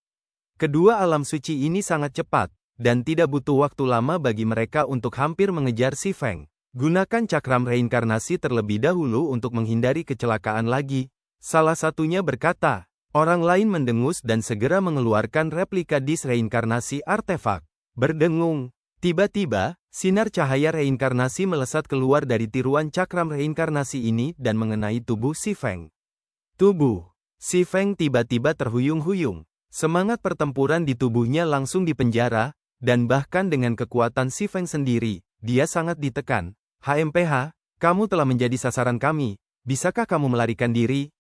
Kedua alam suci ini sangat cepat, dan tidak butuh waktu lama bagi mereka untuk hampir mengejar Si Feng. Gunakan cakram reinkarnasi terlebih dahulu untuk menghindari kecelakaan lagi. Salah satunya berkata. Orang lain mendengus dan segera mengeluarkan replika disk reinkarnasi artefak. Berdengung. Tiba-tiba, sinar cahaya reinkarnasi melesat keluar dari tiruan cakram reinkarnasi ini dan mengenai tubuh Si Feng. Tubuh Si Feng tiba-tiba terhuyung-huyung. Semangat pertempuran di tubuhnya langsung dipenjara, dan bahkan dengan kekuatan Si Feng sendiri, dia sangat ditekan. HMPH, kamu telah menjadi sasaran kami. Bisakah kamu melarikan diri?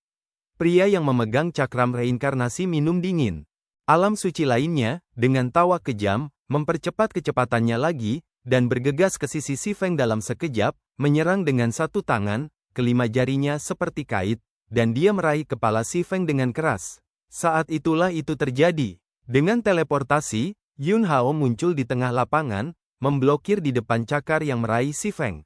Pria yang memegang cakram reinkarnasi minum dingin. Alam suci lainnya, dengan tawa kejam, mempercepat kecepatannya lagi, dan bergegas ke sisi Si Feng dalam sekejap, menyerang dengan satu tangan, kelima jarinya seperti kait, dan dia meraih kepala Si Feng dengan keras. Saat itulah itu terjadi. Dengan teleportasi, Yun Hao muncul di tengah lapangan, memblokir di depan cakar yang meraih Si Feng.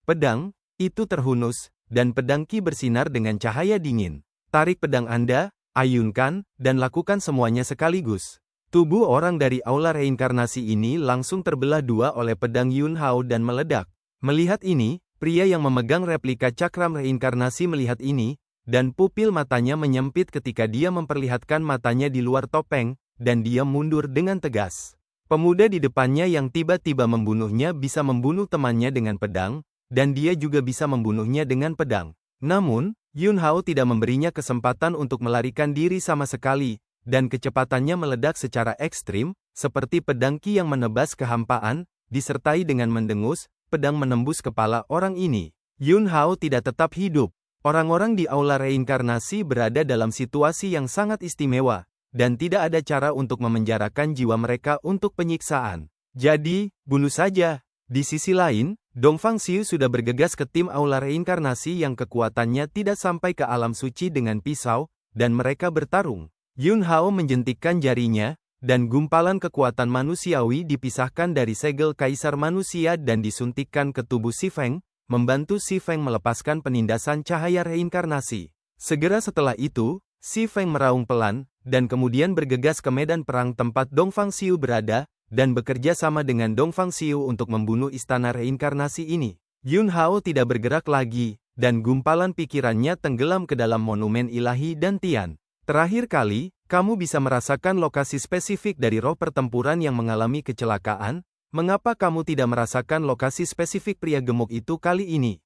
Pedang, itu terhunus, dan pedang Qi bersinar dengan cahaya dingin. Tarik pedang Anda, ayunkan, dan lakukan semuanya sekaligus. Tubuh orang dari aula reinkarnasi ini langsung terbelah dua oleh pedang Yun Hao dan meledak. Melihat ini, pria yang memegang replika cakram reinkarnasi melihat ini, dan pupil matanya menyempit ketika dia memperlihatkan matanya di luar topeng, dan dia mundur dengan tegas. Pemuda di depannya yang tiba-tiba membunuhnya bisa membunuh temannya dengan pedang, dan dia juga bisa membunuhnya dengan pedang. Namun, Yun Hao tidak memberinya kesempatan untuk melarikan diri sama sekali, dan kecepatannya meledak secara ekstrim, seperti pedang Qi yang menebas kehampaan, disertai dengan mendengus, pedang menembus kepala orang ini. Yun Hao tidak tetap hidup. Orang-orang di aula reinkarnasi berada dalam situasi yang sangat istimewa, dan tidak ada cara untuk memenjarakan jiwa mereka untuk penyiksaan. Jadi, bunuh saja. Di sisi lain, Dongfang Xiu sudah bergegas ke tim aula reinkarnasi yang kekuatannya tidak sampai ke alam suci dengan pisau, dan mereka bertarung. Yun Hao menjentikkan jarinya, dan gumpalan kekuatan manusiawi dipisahkan dari segel kaisar manusia dan disuntikkan ke tubuh Si Feng, membantu Si Feng melepaskan penindasan cahaya reinkarnasi. Segera setelah itu, Si Feng meraung pelan, dan kemudian bergegas ke medan perang tempat Dongfang Xiu berada, dan bekerja sama dengan Dongfang Xiu untuk membunuh istana reinkarnasi ini. Yun Hao tidak bergerak lagi, dan gumpalan pikirannya tenggelam ke dalam monumen ilahi dan Tian. Terakhir kali, kamu bisa merasakan lokasi spesifik dari roh pertempuran yang mengalami kecelakaan, mengapa kamu tidak merasakan lokasi spesifik pria gemuk itu kali ini?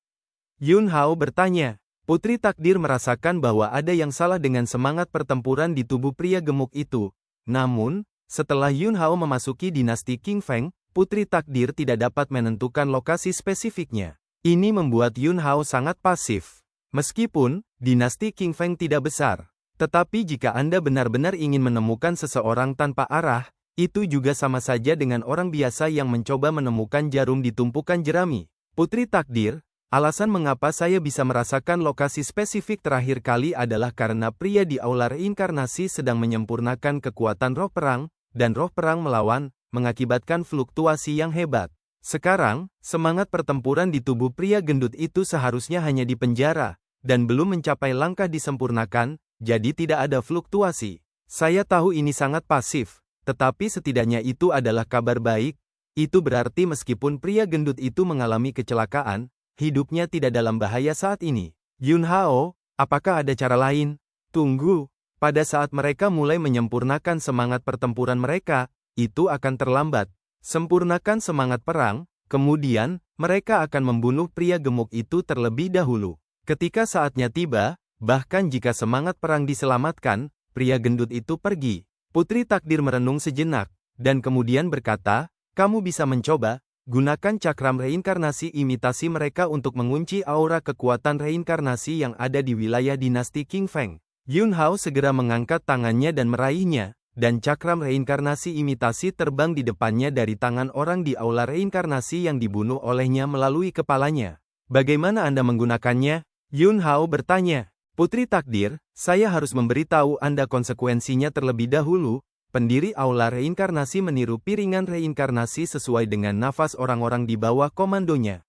Yun Hao bertanya. Putri Takdir merasakan bahwa ada yang salah dengan semangat pertempuran di tubuh pria gemuk itu. Namun, setelah Yun Hao memasuki dinasti King Feng, Putri Takdir tidak dapat menentukan lokasi spesifiknya. Ini membuat Yun Hao sangat pasif. Meskipun, dinasti King Feng tidak besar. Tetapi jika Anda benar-benar ingin menemukan seseorang tanpa arah, itu juga sama saja dengan orang biasa yang mencoba menemukan jarum di tumpukan jerami. Putri Takdir, alasan mengapa saya bisa merasakan lokasi spesifik terakhir kali adalah karena pria di aula reinkarnasi sedang menyempurnakan kekuatan roh perang, dan roh perang melawan, mengakibatkan fluktuasi yang hebat. Sekarang, semangat pertempuran di tubuh pria gendut itu seharusnya hanya di penjara, dan belum mencapai langkah disempurnakan, jadi tidak ada fluktuasi. Saya tahu ini sangat pasif, tetapi setidaknya itu adalah kabar baik. Itu berarti meskipun pria gendut itu mengalami kecelakaan, hidupnya tidak dalam bahaya saat ini. Yun Hao, apakah ada cara lain? Tunggu, pada saat mereka mulai menyempurnakan semangat pertempuran mereka, itu akan terlambat. Sempurnakan semangat perang, kemudian, mereka akan membunuh pria gemuk itu terlebih dahulu. Ketika saatnya tiba, bahkan jika semangat perang diselamatkan, pria gendut itu pergi. Putri Takdir merenung sejenak, dan kemudian berkata, kamu bisa mencoba, gunakan cakram reinkarnasi imitasi mereka untuk mengunci aura kekuatan reinkarnasi yang ada di wilayah dinasti King Feng. Yun Hao segera mengangkat tangannya dan meraihnya, dan cakram reinkarnasi imitasi terbang di depannya dari tangan orang di aula reinkarnasi yang dibunuh olehnya melalui kepalanya. Bagaimana Anda menggunakannya? Yun Hao bertanya. Putri Takdir, saya harus memberitahu Anda konsekuensinya terlebih dahulu. Pendiri aula reinkarnasi meniru piringan reinkarnasi sesuai dengan nafas orang-orang di bawah komandonya.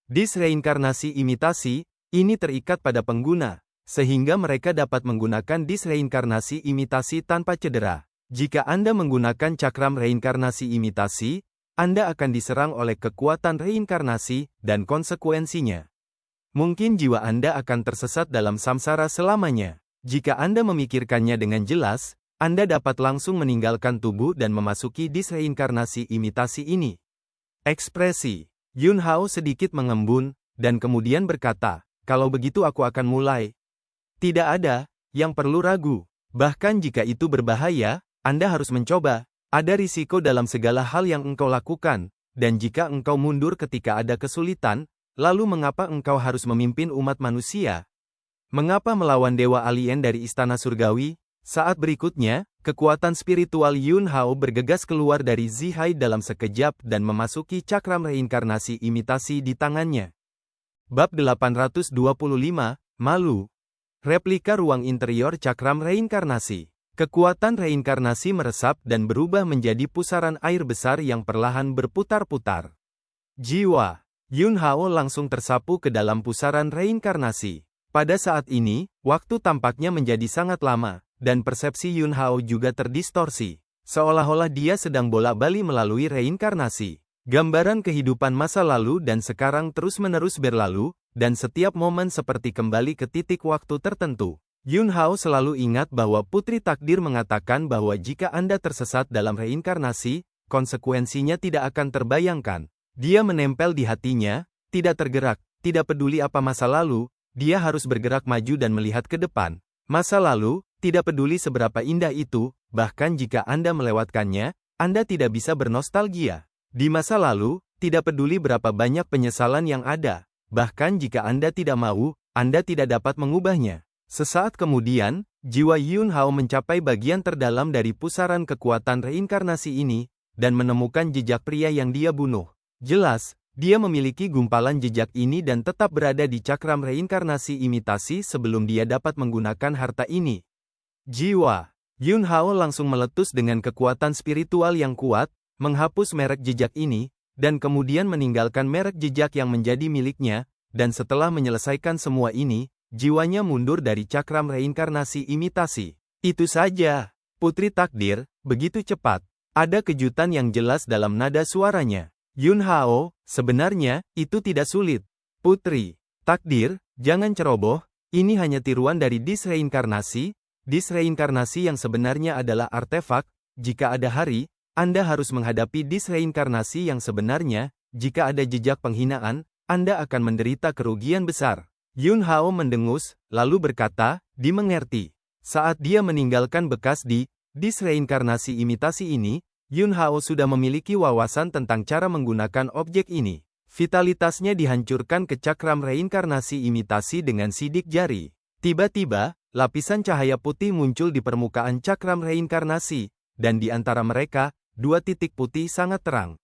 Dis reinkarnasi imitasi, ini terikat pada pengguna, sehingga mereka dapat menggunakan dis reinkarnasi imitasi tanpa cedera. Jika Anda menggunakan cakram reinkarnasi imitasi, Anda akan diserang oleh kekuatan reinkarnasi, dan konsekuensinya. Mungkin jiwa Anda akan tersesat dalam samsara selamanya. Jika Anda memikirkannya dengan jelas, Anda dapat langsung meninggalkan tubuh dan memasuki dis reinkarnasi imitasi ini. Ekspresi Yun Hao sedikit mengembun, dan kemudian berkata, kalau begitu aku akan mulai. Tidak ada yang perlu ragu. Bahkan jika itu berbahaya, Anda harus mencoba. Ada risiko dalam segala hal yang engkau lakukan, dan jika engkau mundur ketika ada kesulitan, lalu mengapa engkau harus memimpin umat manusia? Mengapa melawan dewa alien dari istana surgawi? Saat berikutnya, kekuatan spiritual Yun Hao bergegas keluar dari Zihai dalam sekejap dan memasuki cakram reinkarnasi imitasi di tangannya. Bab 825, Malu. Replika ruang interior cakram reinkarnasi. Kekuatan reinkarnasi meresap dan berubah menjadi pusaran air besar yang perlahan berputar-putar. Jiwa Yun Hao langsung tersapu ke dalam pusaran reinkarnasi. Pada saat ini, waktu tampaknya menjadi sangat lama, dan persepsi Yun Hao juga terdistorsi. Seolah-olah dia sedang bolak-balik melalui reinkarnasi. Gambaran kehidupan masa lalu dan sekarang terus-menerus berlalu, dan setiap momen seperti kembali ke titik waktu tertentu. Yun Hao selalu ingat bahwa Putri Takdir mengatakan bahwa jika Anda tersesat dalam reinkarnasi, konsekuensinya tidak akan terbayangkan. Dia menempel di hatinya, tidak tergerak, tidak peduli apa masa lalu, dia harus bergerak maju dan melihat ke depan. Masa lalu, tidak peduli seberapa indah itu, bahkan jika Anda melewatkannya, Anda tidak bisa bernostalgia. Di masa lalu, tidak peduli berapa banyak penyesalan yang ada, bahkan jika Anda tidak mau, Anda tidak dapat mengubahnya. Sesaat kemudian, jiwa Yun Hao mencapai bagian terdalam dari pusaran kekuatan reinkarnasi ini, dan menemukan jejak pria yang dia bunuh. Jelas, dia memiliki gumpalan jejak ini dan tetap berada di cakram reinkarnasi imitasi sebelum dia dapat menggunakan harta ini. Jiwa Yun Hao langsung meletus dengan kekuatan spiritual yang kuat, menghapus merek jejak ini, dan kemudian meninggalkan merek jejak yang menjadi miliknya, dan setelah menyelesaikan semua ini, jiwanya mundur dari cakram reinkarnasi imitasi. Itu saja. Putri Takdir, begitu cepat. Ada kejutan yang jelas dalam nada suaranya. Yun Hao, sebenarnya, itu tidak sulit. Putri Takdir, jangan ceroboh, ini hanya tiruan dari dis reinkarnasi yang sebenarnya adalah artefak. Jika ada hari, Anda harus menghadapi disreinkarnasi yang sebenarnya. Jika ada jejak penghinaan, Anda akan menderita kerugian besar. Yun Hao mendengus, lalu berkata, dimengerti. Saat dia meninggalkan bekas di disreinkarnasi imitasi ini, Yun Hao sudah memiliki wawasan tentang cara menggunakan objek ini. Vitalitasnya dihancurkan ke cakram reinkarnasi imitasi dengan sidik jari. Tiba-tiba, lapisan cahaya putih muncul di permukaan cakram reinkarnasi, dan di antara mereka, 2 titik putih sangat terang.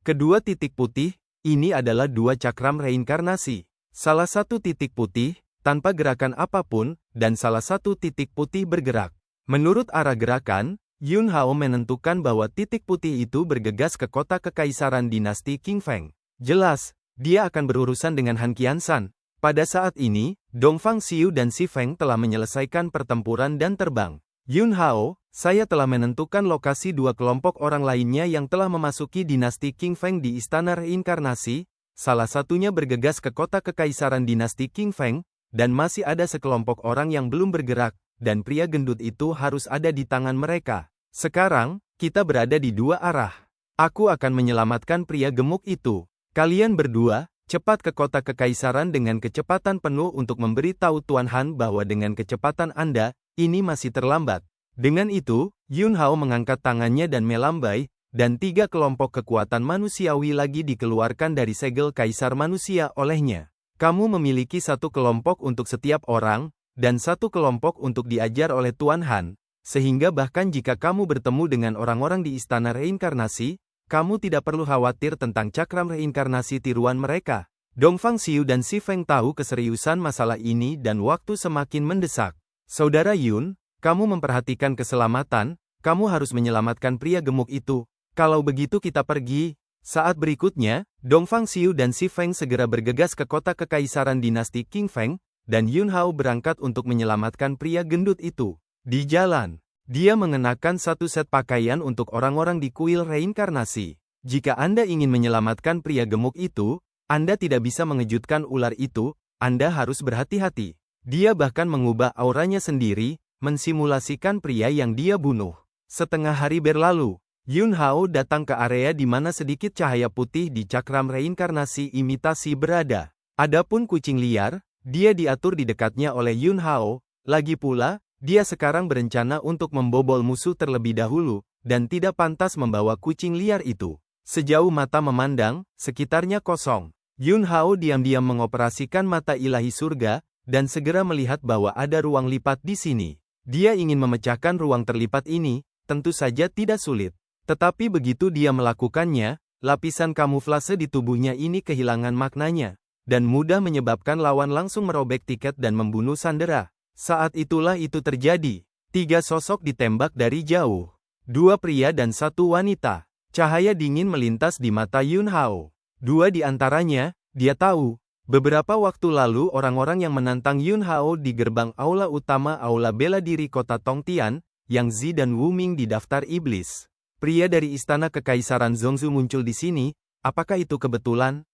Kedua titik putih, ini adalah 2 cakram reinkarnasi. Salah satu titik putih, tanpa gerakan apapun, dan salah satu titik putih bergerak. Menurut arah gerakan, Yun Hao menentukan bahwa titik putih itu bergegas ke kota kekaisaran dinasti Qing Feng. Jelas, dia akan berurusan dengan Han Qiansan. Pada saat ini, Dongfang Xiu dan Si Feng telah menyelesaikan pertempuran dan terbang. Yun Hao, saya telah menentukan lokasi 2 kelompok orang lainnya yang telah memasuki dinasti Qing Feng di Istana Reinkarnasi, salah satunya bergegas ke kota kekaisaran dinasti Qing Feng, dan masih ada sekelompok orang yang belum bergerak, dan pria gendut itu harus ada di tangan mereka. Sekarang, kita berada di 2 arah. Aku akan menyelamatkan pria gemuk itu. Kalian berdua, cepat ke kota kekaisaran dengan kecepatan penuh untuk memberi tahu Tuan Han bahwa dengan kecepatan Anda, ini masih terlambat. Dengan itu, Yun Hao mengangkat tangannya dan melambai, dan 3 kelompok kekuatan manusiawi lagi dikeluarkan dari segel kaisar manusia olehnya. Kamu memiliki 1 kelompok untuk setiap orang, dan 1 kelompok untuk diajar oleh Tuan Han, sehingga bahkan jika kamu bertemu dengan orang-orang di istana reinkarnasi, kamu tidak perlu khawatir tentang cakram reinkarnasi tiruan mereka. Dongfang Xiu dan Si Feng tahu keseriusan masalah ini dan waktu semakin mendesak. Saudara Yun, kamu memperhatikan keselamatan, kamu harus menyelamatkan pria gemuk itu. Kalau begitu kita pergi. Saat berikutnya, Dongfang Xiu dan Si Feng segera bergegas ke kota kekaisaran dinasti Qing Feng, dan Yun Hao berangkat untuk menyelamatkan pria gendut itu. Di jalan, dia mengenakan 1 set pakaian untuk orang-orang di kuil reinkarnasi. Jika Anda ingin menyelamatkan pria gemuk itu, Anda tidak bisa mengejutkan ular itu, Anda harus berhati-hati. Dia bahkan mengubah auranya sendiri, mensimulasikan pria yang dia bunuh. Setengah hari berlalu, Yun Hao datang ke area di mana sedikit cahaya putih di cakram reinkarnasi imitasi berada. Adapun kucing liar, dia diatur di dekatnya oleh Yun Hao. Lagi pula, dia sekarang berencana untuk membobol musuh terlebih dahulu, dan tidak pantas membawa kucing liar itu. Sejauh mata memandang, sekitarnya kosong. Yun Hao diam-diam mengoperasikan mata ilahi surga, dan segera melihat bahwa ada ruang lipat di sini. Dia ingin memecahkan ruang terlipat ini, tentu saja tidak sulit. Tetapi begitu dia melakukannya, lapisan kamuflase di tubuhnya ini kehilangan maknanya, dan mudah menyebabkan lawan langsung merobek tiket dan membunuh sandera. Saat itulah itu terjadi. 3 sosok ditembak dari jauh. 2 pria dan 1 wanita. Cahaya dingin melintas di mata Yun Hao. 2 di antaranya, dia tahu. Beberapa waktu lalu orang-orang yang menantang Yun Hao di gerbang aula utama aula bela diri kota Tongtian, Yang Zi dan Wu Ming di daftar iblis. Pria dari istana kekaisaran Zhongzhou muncul di sini, apakah itu kebetulan?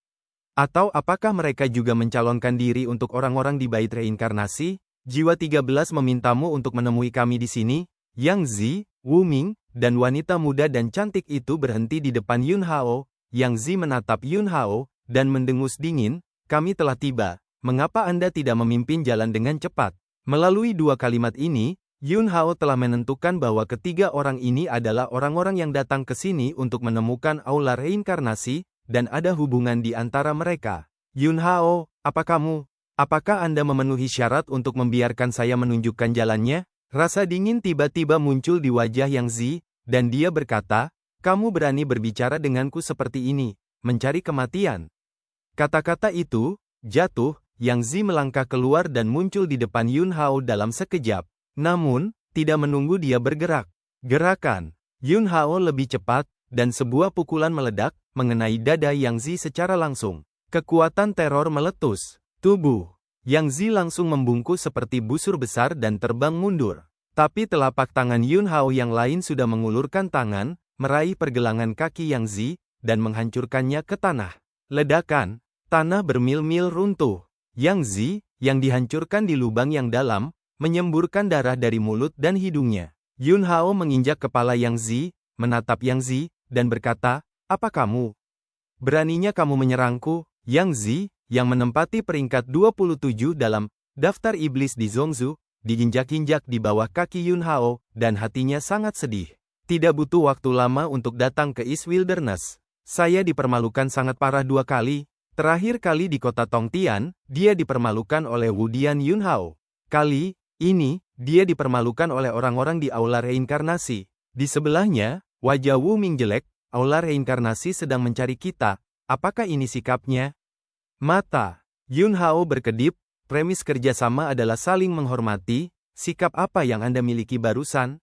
Atau apakah mereka juga mencalonkan diri untuk orang-orang di bait reinkarnasi? Jiwa 13 memintamu untuk menemui kami di sini. Yang Zi, Wu Ming, dan wanita muda dan cantik itu berhenti di depan Yun Hao. Yang Zi menatap Yun Hao, dan mendengus dingin, kami telah tiba, mengapa Anda tidak memimpin jalan dengan cepat? Melalui 2 kalimat ini, Yun Hao telah menentukan bahwa ketiga orang ini adalah orang-orang yang datang ke sini untuk menemukan aula reinkarnasi, dan ada hubungan di antara mereka. Yun Hao, apakah Anda memenuhi syarat untuk membiarkan saya menunjukkan jalannya? Rasa dingin tiba-tiba muncul di wajah Yang Zi, dan dia berkata, kamu berani berbicara denganku seperti ini, mencari kematian. Kata-kata itu jatuh, Yang Zi melangkah keluar dan muncul di depan Yun Hao dalam sekejap. Namun, tidak menunggu dia bergerak. Gerakan Yun Hao lebih cepat, dan sebuah pukulan meledak, mengenai dada Yang Zi secara langsung. Kekuatan teror meletus. Tubuh Yang Zi langsung membungkus seperti busur besar dan terbang mundur. Tapi telapak tangan Yun Hao yang lain sudah mengulurkan tangan, meraih pergelangan kaki Yang Zi, dan menghancurkannya ke tanah. Ledakan. Tanah bermil-mil runtuh. Yang Zi, yang dihancurkan di lubang yang dalam, menyemburkan darah dari mulut dan hidungnya. Yun Hao menginjak kepala Yang Zi, menatap Yang Zi, dan berkata, "Apa kamu? Beraninya kamu menyerangku?" Yang Zi, yang menempati peringkat 27 dalam daftar iblis di Zongzu, diinjak-injak di bawah kaki Yun Hao, dan hatinya sangat sedih. Tidak butuh waktu lama untuk datang ke East Wilderness. Saya dipermalukan sangat parah 2 kali. Terakhir kali di kota Tongtian, dia dipermalukan oleh Wu Dian Yun Hao. Kali ini, dia dipermalukan oleh orang-orang di Aula Reinkarnasi. Di sebelahnya, wajah Wu Ming jelek. Aula Reinkarnasi sedang mencari kita. Apakah ini sikapnya? Mata Yun Hao berkedip. Premis kerjasama adalah saling menghormati. Sikap apa yang Anda miliki barusan?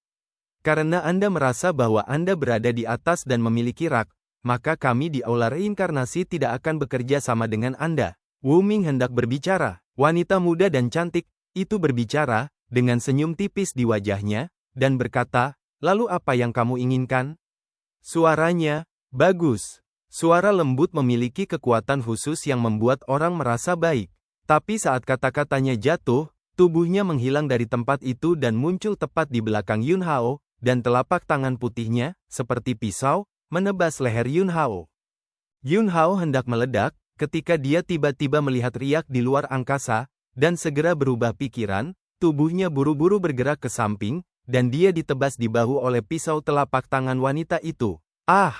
Karena Anda merasa bahwa Anda berada di atas dan memiliki rak, maka kami di Aula Reinkarnasi tidak akan bekerja sama dengan Anda. Wu Ming hendak berbicara. Wanita muda dan cantik itu berbicara, dengan senyum tipis di wajahnya, dan berkata, "Lalu apa yang kamu inginkan?" Suaranya bagus. Suara lembut memiliki kekuatan khusus yang membuat orang merasa baik. Tapi saat kata-katanya jatuh, tubuhnya menghilang dari tempat itu dan muncul tepat di belakang Yun Hao, dan telapak tangan putihnya, seperti pisau, menebas leher Yun Hao. Yun Hao hendak meledak, ketika dia tiba-tiba melihat riak di luar angkasa, dan segera berubah pikiran, tubuhnya buru-buru bergerak ke samping, dan dia ditebas di bahu oleh pisau telapak tangan wanita itu. Ah!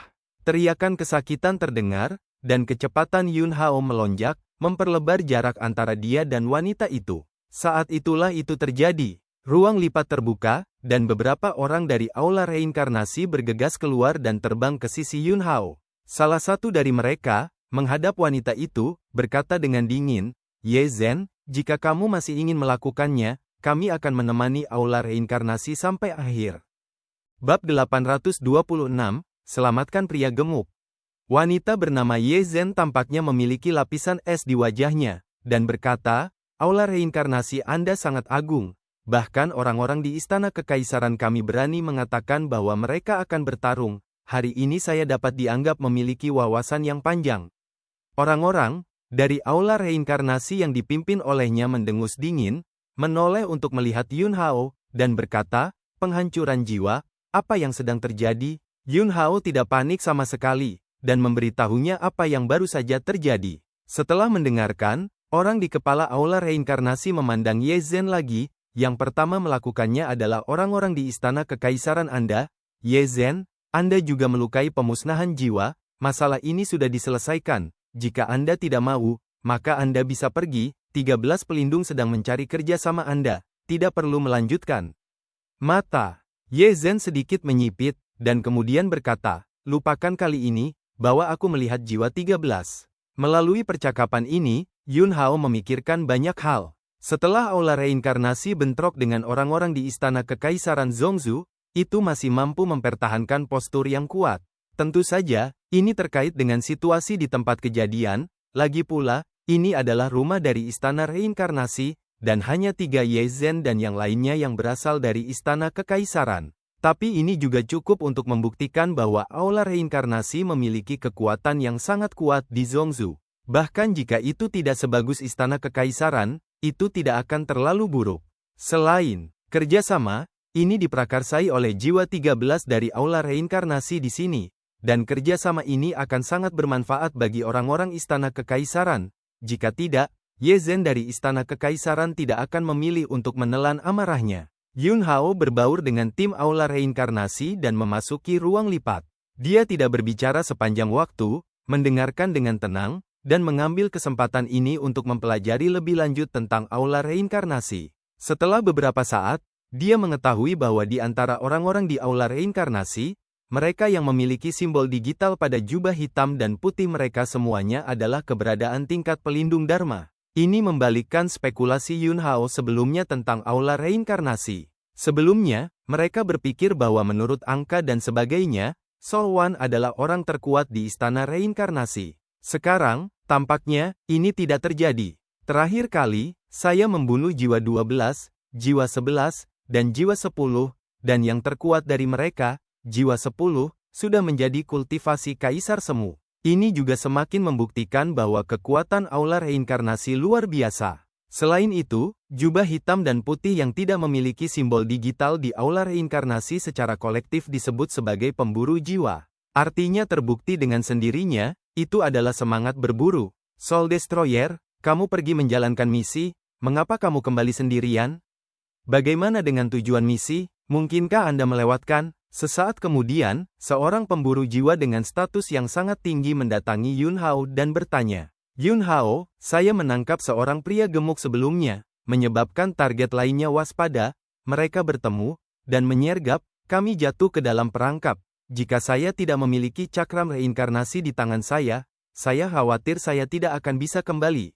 Teriakan kesakitan terdengar, dan kecepatan Yun Hao melonjak, memperlebar jarak antara dia dan wanita itu. Saat itulah itu terjadi. Ruang lipat terbuka, dan beberapa orang dari Aula Reinkarnasi bergegas keluar dan terbang ke sisi Yun Hao. Salah satu dari mereka, menghadap wanita itu, berkata dengan dingin, "Ye Zhen, jika kamu masih ingin melakukannya, kami akan menemani Aula Reinkarnasi sampai akhir." Bab 826, Selamatkan pria gemuk. Wanita bernama Ye Zhen tampaknya memiliki lapisan es di wajahnya, dan berkata, "Aula Reinkarnasi Anda sangat agung. Bahkan orang-orang di Istana Kekaisaran kami berani mengatakan bahwa mereka akan bertarung. Hari ini saya dapat dianggap memiliki wawasan yang panjang." Orang-orang dari Aula Reinkarnasi yang dipimpin olehnya mendengus dingin, menoleh untuk melihat Yun Hao, dan berkata, "Penghancuran jiwa, apa yang sedang terjadi?" Yun Hao tidak panik sama sekali, dan memberitahunya apa yang baru saja terjadi. Setelah mendengarkan, orang di kepala Aula Reinkarnasi memandang Ye Zhen lagi. Yang pertama melakukannya adalah orang-orang di Istana Kekaisaran Anda. "Ye Zhen, Anda juga melukai pemusnahan jiwa, masalah ini sudah diselesaikan. Jika Anda tidak mau, maka Anda bisa pergi, 13 pelindung sedang mencari kerja sama Anda, tidak perlu melanjutkan." Mata Ye Zhen sedikit menyipit, dan kemudian berkata, "Lupakan kali ini, bahwa aku melihat jiwa 13. Melalui percakapan ini, Yun Hao memikirkan banyak hal. Setelah Aula Reinkarnasi bentrok dengan orang-orang di Istana Kekaisaran Zongzu, itu masih mampu mempertahankan postur yang kuat. Tentu saja, ini terkait dengan situasi di tempat kejadian, lagi pula, ini adalah rumah dari Istana Reinkarnasi, dan hanya 3 Ye Zhen dan yang lainnya yang berasal dari Istana Kekaisaran. Tapi ini juga cukup untuk membuktikan bahwa Aula Reinkarnasi memiliki kekuatan yang sangat kuat di Zongzu. Bahkan jika itu tidak sebagus Istana Kekaisaran, itu tidak akan terlalu buruk. Selain kerjasama, ini diprakarsai oleh jiwa 13 dari Aula Reinkarnasi di sini, dan kerjasama ini akan sangat bermanfaat bagi orang-orang Istana Kekaisaran. Jika tidak, Ye Zhen dari Istana Kekaisaran tidak akan memilih untuk menelan amarahnya. Yun Hao berbaur dengan tim Aula Reinkarnasi dan memasuki ruang lipat. Dia tidak berbicara sepanjang waktu, mendengarkan dengan tenang, dan mengambil kesempatan ini untuk mempelajari lebih lanjut tentang Aula Reinkarnasi. Setelah beberapa saat, dia mengetahui bahwa di antara orang-orang di Aula Reinkarnasi, mereka yang memiliki simbol digital pada jubah hitam dan putih mereka semuanya adalah keberadaan tingkat pelindung Dharma. Ini membalikkan spekulasi Yun Hao sebelumnya tentang Aula Reinkarnasi. Sebelumnya, mereka berpikir bahwa menurut angka dan sebagainya, Sol Wan adalah orang terkuat di Istana Reinkarnasi. Sekarang, tampaknya, ini tidak terjadi. Terakhir kali, saya membunuh jiwa 12, jiwa 11, dan jiwa 10, dan yang terkuat dari mereka, jiwa 10, sudah menjadi kultivasi Kaisar Semu. Ini juga semakin membuktikan bahwa kekuatan Aula Reinkarnasi luar biasa. Selain itu, jubah hitam dan putih yang tidak memiliki simbol digital di aula reinkarnasi secara kolektif disebut sebagai pemburu jiwa. Artinya terbukti dengan sendirinya, itu adalah semangat berburu. Soul Destroyer, kamu pergi menjalankan misi, mengapa kamu kembali sendirian? Bagaimana dengan tujuan misi? Mungkinkah Anda melewatkan? Sesaat kemudian, seorang pemburu jiwa dengan status yang sangat tinggi mendatangi Yun Hao dan bertanya, Yun Hao, saya menangkap seorang pria gemuk sebelumnya, menyebabkan target lainnya waspada, mereka bertemu, dan menyergap, kami jatuh ke dalam perangkap. Jika saya tidak memiliki cakram reinkarnasi di tangan saya khawatir saya tidak akan bisa kembali.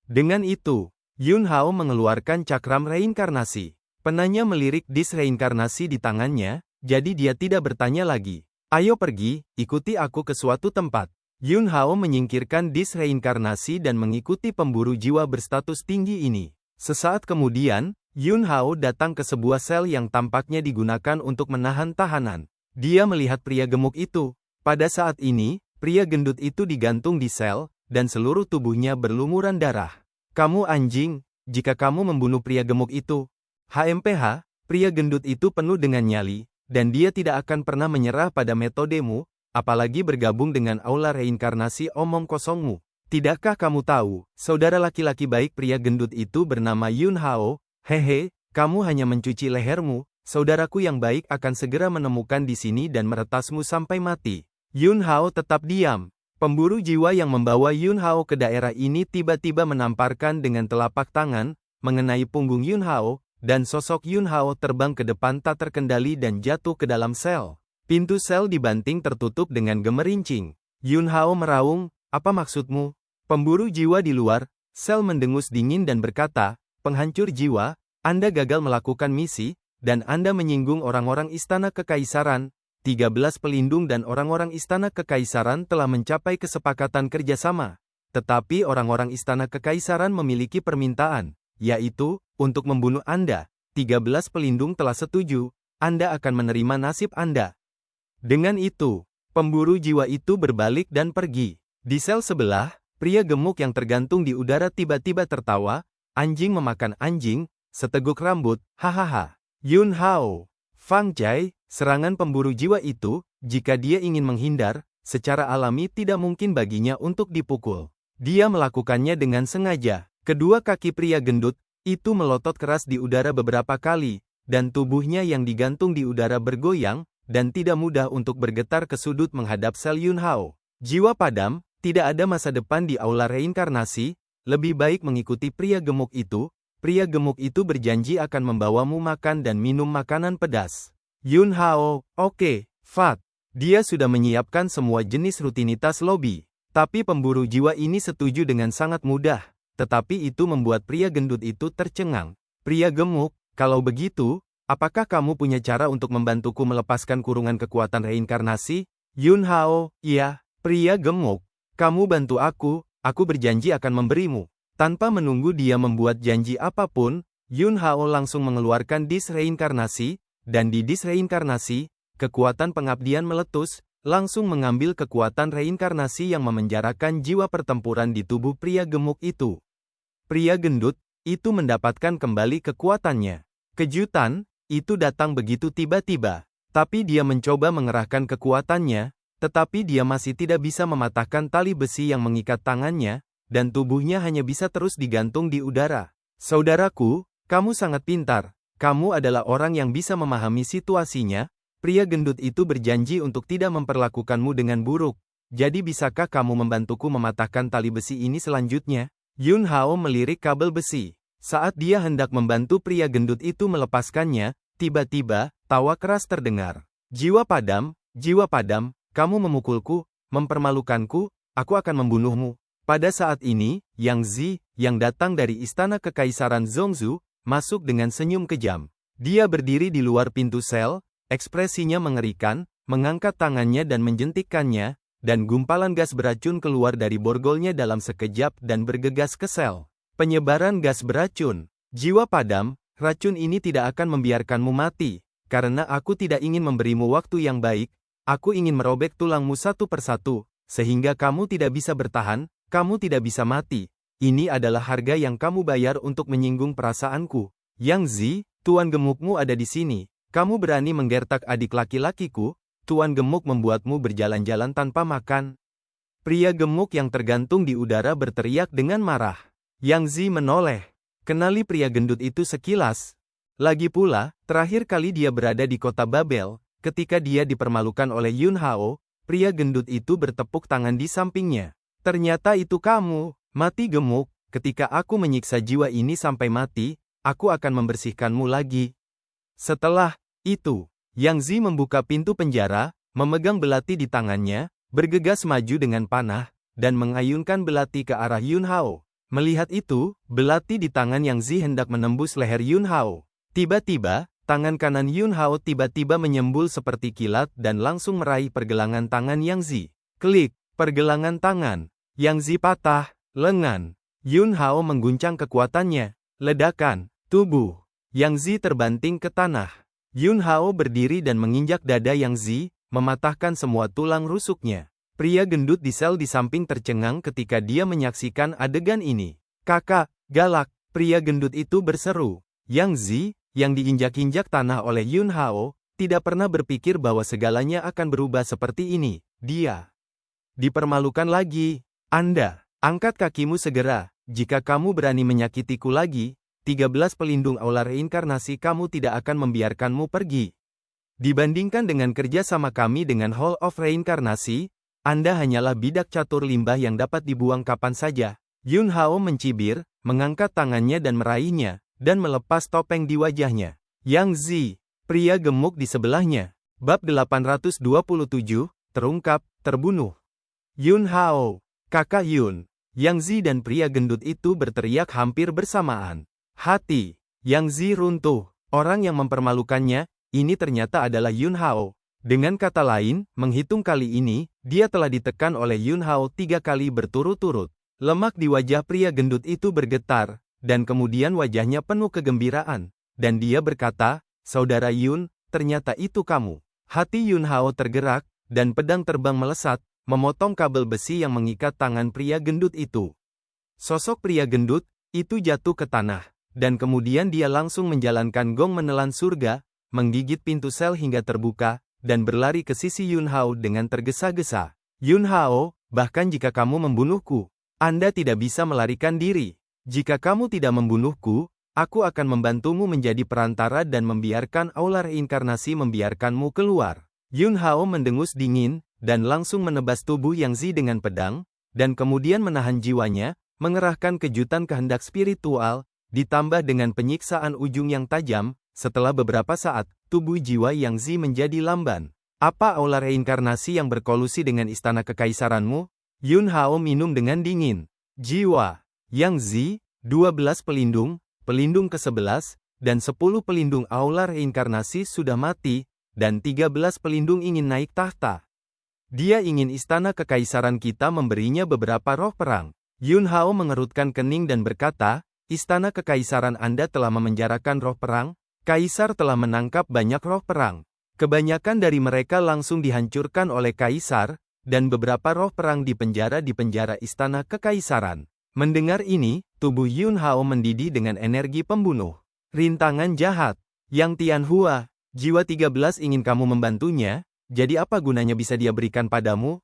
Dengan itu, Yun Hao mengeluarkan cakram reinkarnasi. Penanya melirik dis reinkarnasi di tangannya, jadi dia tidak bertanya lagi. Ayo pergi, ikuti aku ke suatu tempat. Yun Hao menyingkirkan dis reinkarnasi dan mengikuti pemburu jiwa berstatus tinggi ini. Sesaat kemudian, Yun Hao datang ke sebuah sel yang tampaknya digunakan untuk menahan tahanan. Dia melihat pria gemuk itu. Pada saat ini, pria gendut itu digantung di sel, dan seluruh tubuhnya berlumuran darah. Kamu anjing, jika kamu membunuh pria gemuk itu. HMPH, pria gendut itu penuh dengan nyali, dan dia tidak akan pernah menyerah pada metodemu, apalagi bergabung dengan aula reinkarnasi omong kosongmu. Tidakkah kamu tahu, saudara laki-laki baik pria gendut itu bernama Yun Hao? Hehe, kamu hanya mencuci lehermu, saudaraku yang baik akan segera menemukan di sini dan meretasmu sampai mati. Yun Hao tetap diam. Pemburu jiwa yang membawa Yun Hao ke daerah ini tiba-tiba menamparkan dengan telapak tangan, mengenai punggung Yun Hao, dan sosok Yun Hao terbang ke depan tak terkendali dan jatuh ke dalam sel. Pintu sel dibanting tertutup dengan gemerincing. Yun Hao meraung, apa maksudmu? Pemburu jiwa di luar, sel mendengus dingin dan berkata, penghancur jiwa, Anda gagal melakukan misi, dan Anda menyinggung orang-orang istana kekaisaran. 13 pelindung dan orang-orang istana kekaisaran telah mencapai kesepakatan kerjasama. Tetapi orang-orang istana kekaisaran memiliki permintaan, yaitu, untuk membunuh Anda. 13 pelindung telah setuju, Anda akan menerima nasib Anda. Dengan itu, pemburu jiwa itu berbalik dan pergi. Di sel sebelah, pria gemuk yang tergantung di udara tiba-tiba tertawa, anjing memakan anjing, seteguk rambut, hahaha. Yun Hao, Fang Jai, serangan pemburu jiwa itu, jika dia ingin menghindar, secara alami tidak mungkin baginya untuk dipukul. Dia melakukannya dengan sengaja. Kedua kaki pria gendut itu melotot keras di udara beberapa kali, dan tubuhnya yang digantung di udara bergoyang, dan tidak mudah untuk bergetar ke sudut menghadap sel Yun Hao. Jiwa padam, tidak ada masa depan di aula reinkarnasi, lebih baik mengikuti pria gemuk itu. Pria gemuk itu berjanji akan membawamu makan dan minum makanan pedas. Yun Hao, oke, Fat. Dia sudah menyiapkan semua jenis rutinitas lobi. Tapi pemburu jiwa ini setuju dengan sangat mudah. Tetapi itu membuat pria gendut itu tercengang. Pria gemuk, kalau begitu, apakah kamu punya cara untuk membantuku melepaskan kurungan kekuatan reinkarnasi? Yun Hao, iya, pria gemuk. Kamu bantu aku berjanji akan memberimu. Tanpa menunggu dia membuat janji apapun, Yun Hao langsung mengeluarkan dis reinkarnasi, dan di dis reinkarnasi, kekuatan pengabdian meletus, langsung mengambil kekuatan reinkarnasi yang memenjarakan jiwa pertempuran di tubuh pria gemuk itu. Pria gendut, itu mendapatkan kembali kekuatannya. Kejutan, itu datang begitu tiba-tiba, tapi dia mencoba mengerahkan kekuatannya, tetapi dia masih tidak bisa mematahkan tali besi yang mengikat tangannya, dan tubuhnya hanya bisa terus digantung di udara. Saudaraku, kamu sangat pintar, kamu adalah orang yang bisa memahami situasinya. Pria gendut itu berjanji untuk tidak memperlakukanmu dengan buruk, jadi bisakah kamu membantuku mematahkan tali besi ini selanjutnya? Yun Hao melirik kabel besi. Saat dia hendak membantu pria gendut itu melepaskannya, tiba-tiba, tawa keras terdengar. Jiwa padam, kamu memukulku, mempermalukanku, aku akan membunuhmu. Pada saat ini, Yang Zi, yang datang dari istana kekaisaran Zhongzhou, masuk dengan senyum kejam. Dia berdiri di luar pintu sel, ekspresinya mengerikan, mengangkat tangannya dan menjentikkannya, dan gumpalan gas beracun keluar dari borgolnya dalam sekejap dan bergegas ke sel. Penyebaran gas beracun. Jiwa padam, racun ini tidak akan membiarkanmu mati. Karena aku tidak ingin memberimu waktu yang baik, aku ingin merobek tulangmu satu persatu, sehingga kamu tidak bisa bertahan, kamu tidak bisa mati. ini adalah harga yang kamu bayar untuk menyinggung perasaanku. Yang Zi, tuan gemukmu ada di sini. Kamu berani menggertak adik laki-lakiku? Tuan gemuk membuatmu berjalan-jalan tanpa makan. Pria gemuk yang tergantung di udara berteriak dengan marah. Yang Zi menoleh. Kenali pria gendut itu sekilas. Lagi pula, terakhir kali dia berada di kota Babel, ketika dia dipermalukan oleh Yun Hao, pria gendut itu bertepuk tangan di sampingnya. Ternyata itu kamu, mati gemuk. Ketika aku menyiksa jiwa ini sampai mati, aku akan membersihkanmu lagi. Setelah itu, Yang Zi membuka pintu penjara, memegang belati di tangannya, bergegas maju dengan panah, dan mengayunkan belati ke arah Yun Hao. Melihat itu, belati di tangan Yang Zi hendak menembus leher Yun Hao. Tiba-tiba, tangan kanan Yun Hao tiba-tiba menyembul seperti kilat dan langsung meraih pergelangan tangan Yang Zi. Klik, pergelangan tangan. Yang Zi patah, lengan. Yun Hao mengguncang kekuatannya. Ledakan, tubuh. Yang Zi terbanting ke tanah. Yun Hao berdiri dan menginjak dada Yang Zi, mematahkan semua tulang rusuknya. Pria gendut di sel di samping tercengang ketika dia menyaksikan adegan ini. Kakak, galak, pria gendut itu berseru. Yang Zi, yang diinjak-injak tanah oleh Yun Hao, tidak pernah berpikir bahwa segalanya akan berubah seperti ini. Dia dipermalukan lagi. Anda, angkat kakimu segera. Jika kamu berani menyakitiku lagi, 13 pelindung aula reinkarnasi kamu tidak akan membiarkanmu pergi. Dibandingkan dengan kerja sama kami dengan Hall of Reinkarnasi, Anda hanyalah bidak catur limbah yang dapat dibuang kapan saja. Yun Hao mencibir, mengangkat tangannya dan meraihnya, dan melepas topeng di wajahnya. Yang Zi, pria gemuk di sebelahnya. Bab 827, terungkap, terbunuh. Yun Hao, kakak Yun. Yang Zi dan pria gendut itu berteriak hampir bersamaan. Hati Yang Zi runtuh. Orang yang mempermalukannya, ini ternyata adalah Yun Hao. Dengan kata lain, menghitung kali ini, dia telah ditekan oleh Yun Hao 3 kali berturut-turut. Lemak di wajah pria gendut itu bergetar, dan kemudian wajahnya penuh kegembiraan. Dan dia berkata, Saudara Yun, ternyata itu kamu. Hati Yun Hao tergerak, dan pedang terbang melesat, memotong kabel besi yang mengikat tangan pria gendut itu. Sosok pria gendut itu jatuh ke tanah. Dan kemudian dia langsung menjalankan gong menelan surga, menggigit pintu sel hingga terbuka, dan berlari ke sisi Yun Hao dengan tergesa-gesa. Yun Hao, bahkan jika kamu membunuhku, Anda tidak bisa melarikan diri. Jika kamu tidak membunuhku, aku akan membantumu menjadi perantara dan membiarkan aula reinkarnasi membiarkanmu keluar. Yun Hao mendengus dingin, dan langsung menebas tubuh Yang Zi dengan pedang, dan kemudian menahan jiwanya, mengerahkan kejutan kehendak spiritual, ditambah dengan penyiksaan ujung yang tajam. Setelah beberapa saat, tubuh jiwa Yang Zi menjadi lamban. Apa aula reinkarnasi yang berkolusi dengan istana kekaisaranmu? Yun Hao minum dengan dingin. Jiwa Yang Zi, 12 pelindung, pelindung ke-11, dan 10 pelindung aula reinkarnasi sudah mati, dan 13 pelindung ingin naik tahta. Dia ingin istana kekaisaran kita memberinya beberapa roh perang. Yun Hao mengerutkan kening dan berkata, Istana kekaisaran Anda telah memenjarakan roh perang, Kaisar telah menangkap banyak roh perang. Kebanyakan dari mereka langsung dihancurkan oleh Kaisar, dan beberapa roh perang dipenjara di penjara istana kekaisaran. Mendengar ini, tubuh Yun Hao mendidih dengan energi pembunuh. Rintangan jahat. Yang Tianhua, jiwa 13 ingin kamu membantunya, jadi apa gunanya bisa dia berikan padamu?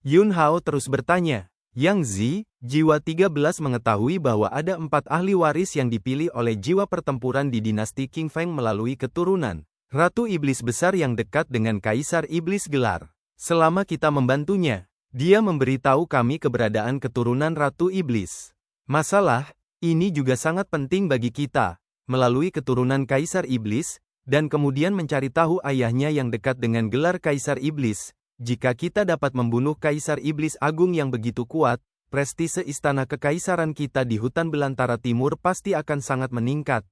Yun Hao terus bertanya. Yang Zi, jiwa 13 mengetahui bahwa ada 4 ahli waris yang dipilih oleh jiwa pertempuran di dinasti Qing Feng melalui keturunan Ratu Iblis Besar yang dekat dengan Kaisar Iblis Gelar. Selama kita membantunya, dia memberitahu kami keberadaan keturunan Ratu Iblis. Masalah, ini juga sangat penting bagi kita, melalui keturunan Kaisar Iblis, dan kemudian mencari tahu ayahnya yang dekat dengan gelar Kaisar Iblis. Jika kita dapat membunuh Kaisar Iblis Agung yang begitu kuat, prestise istana kekaisaran kita di hutan belantara timur pasti akan sangat meningkat.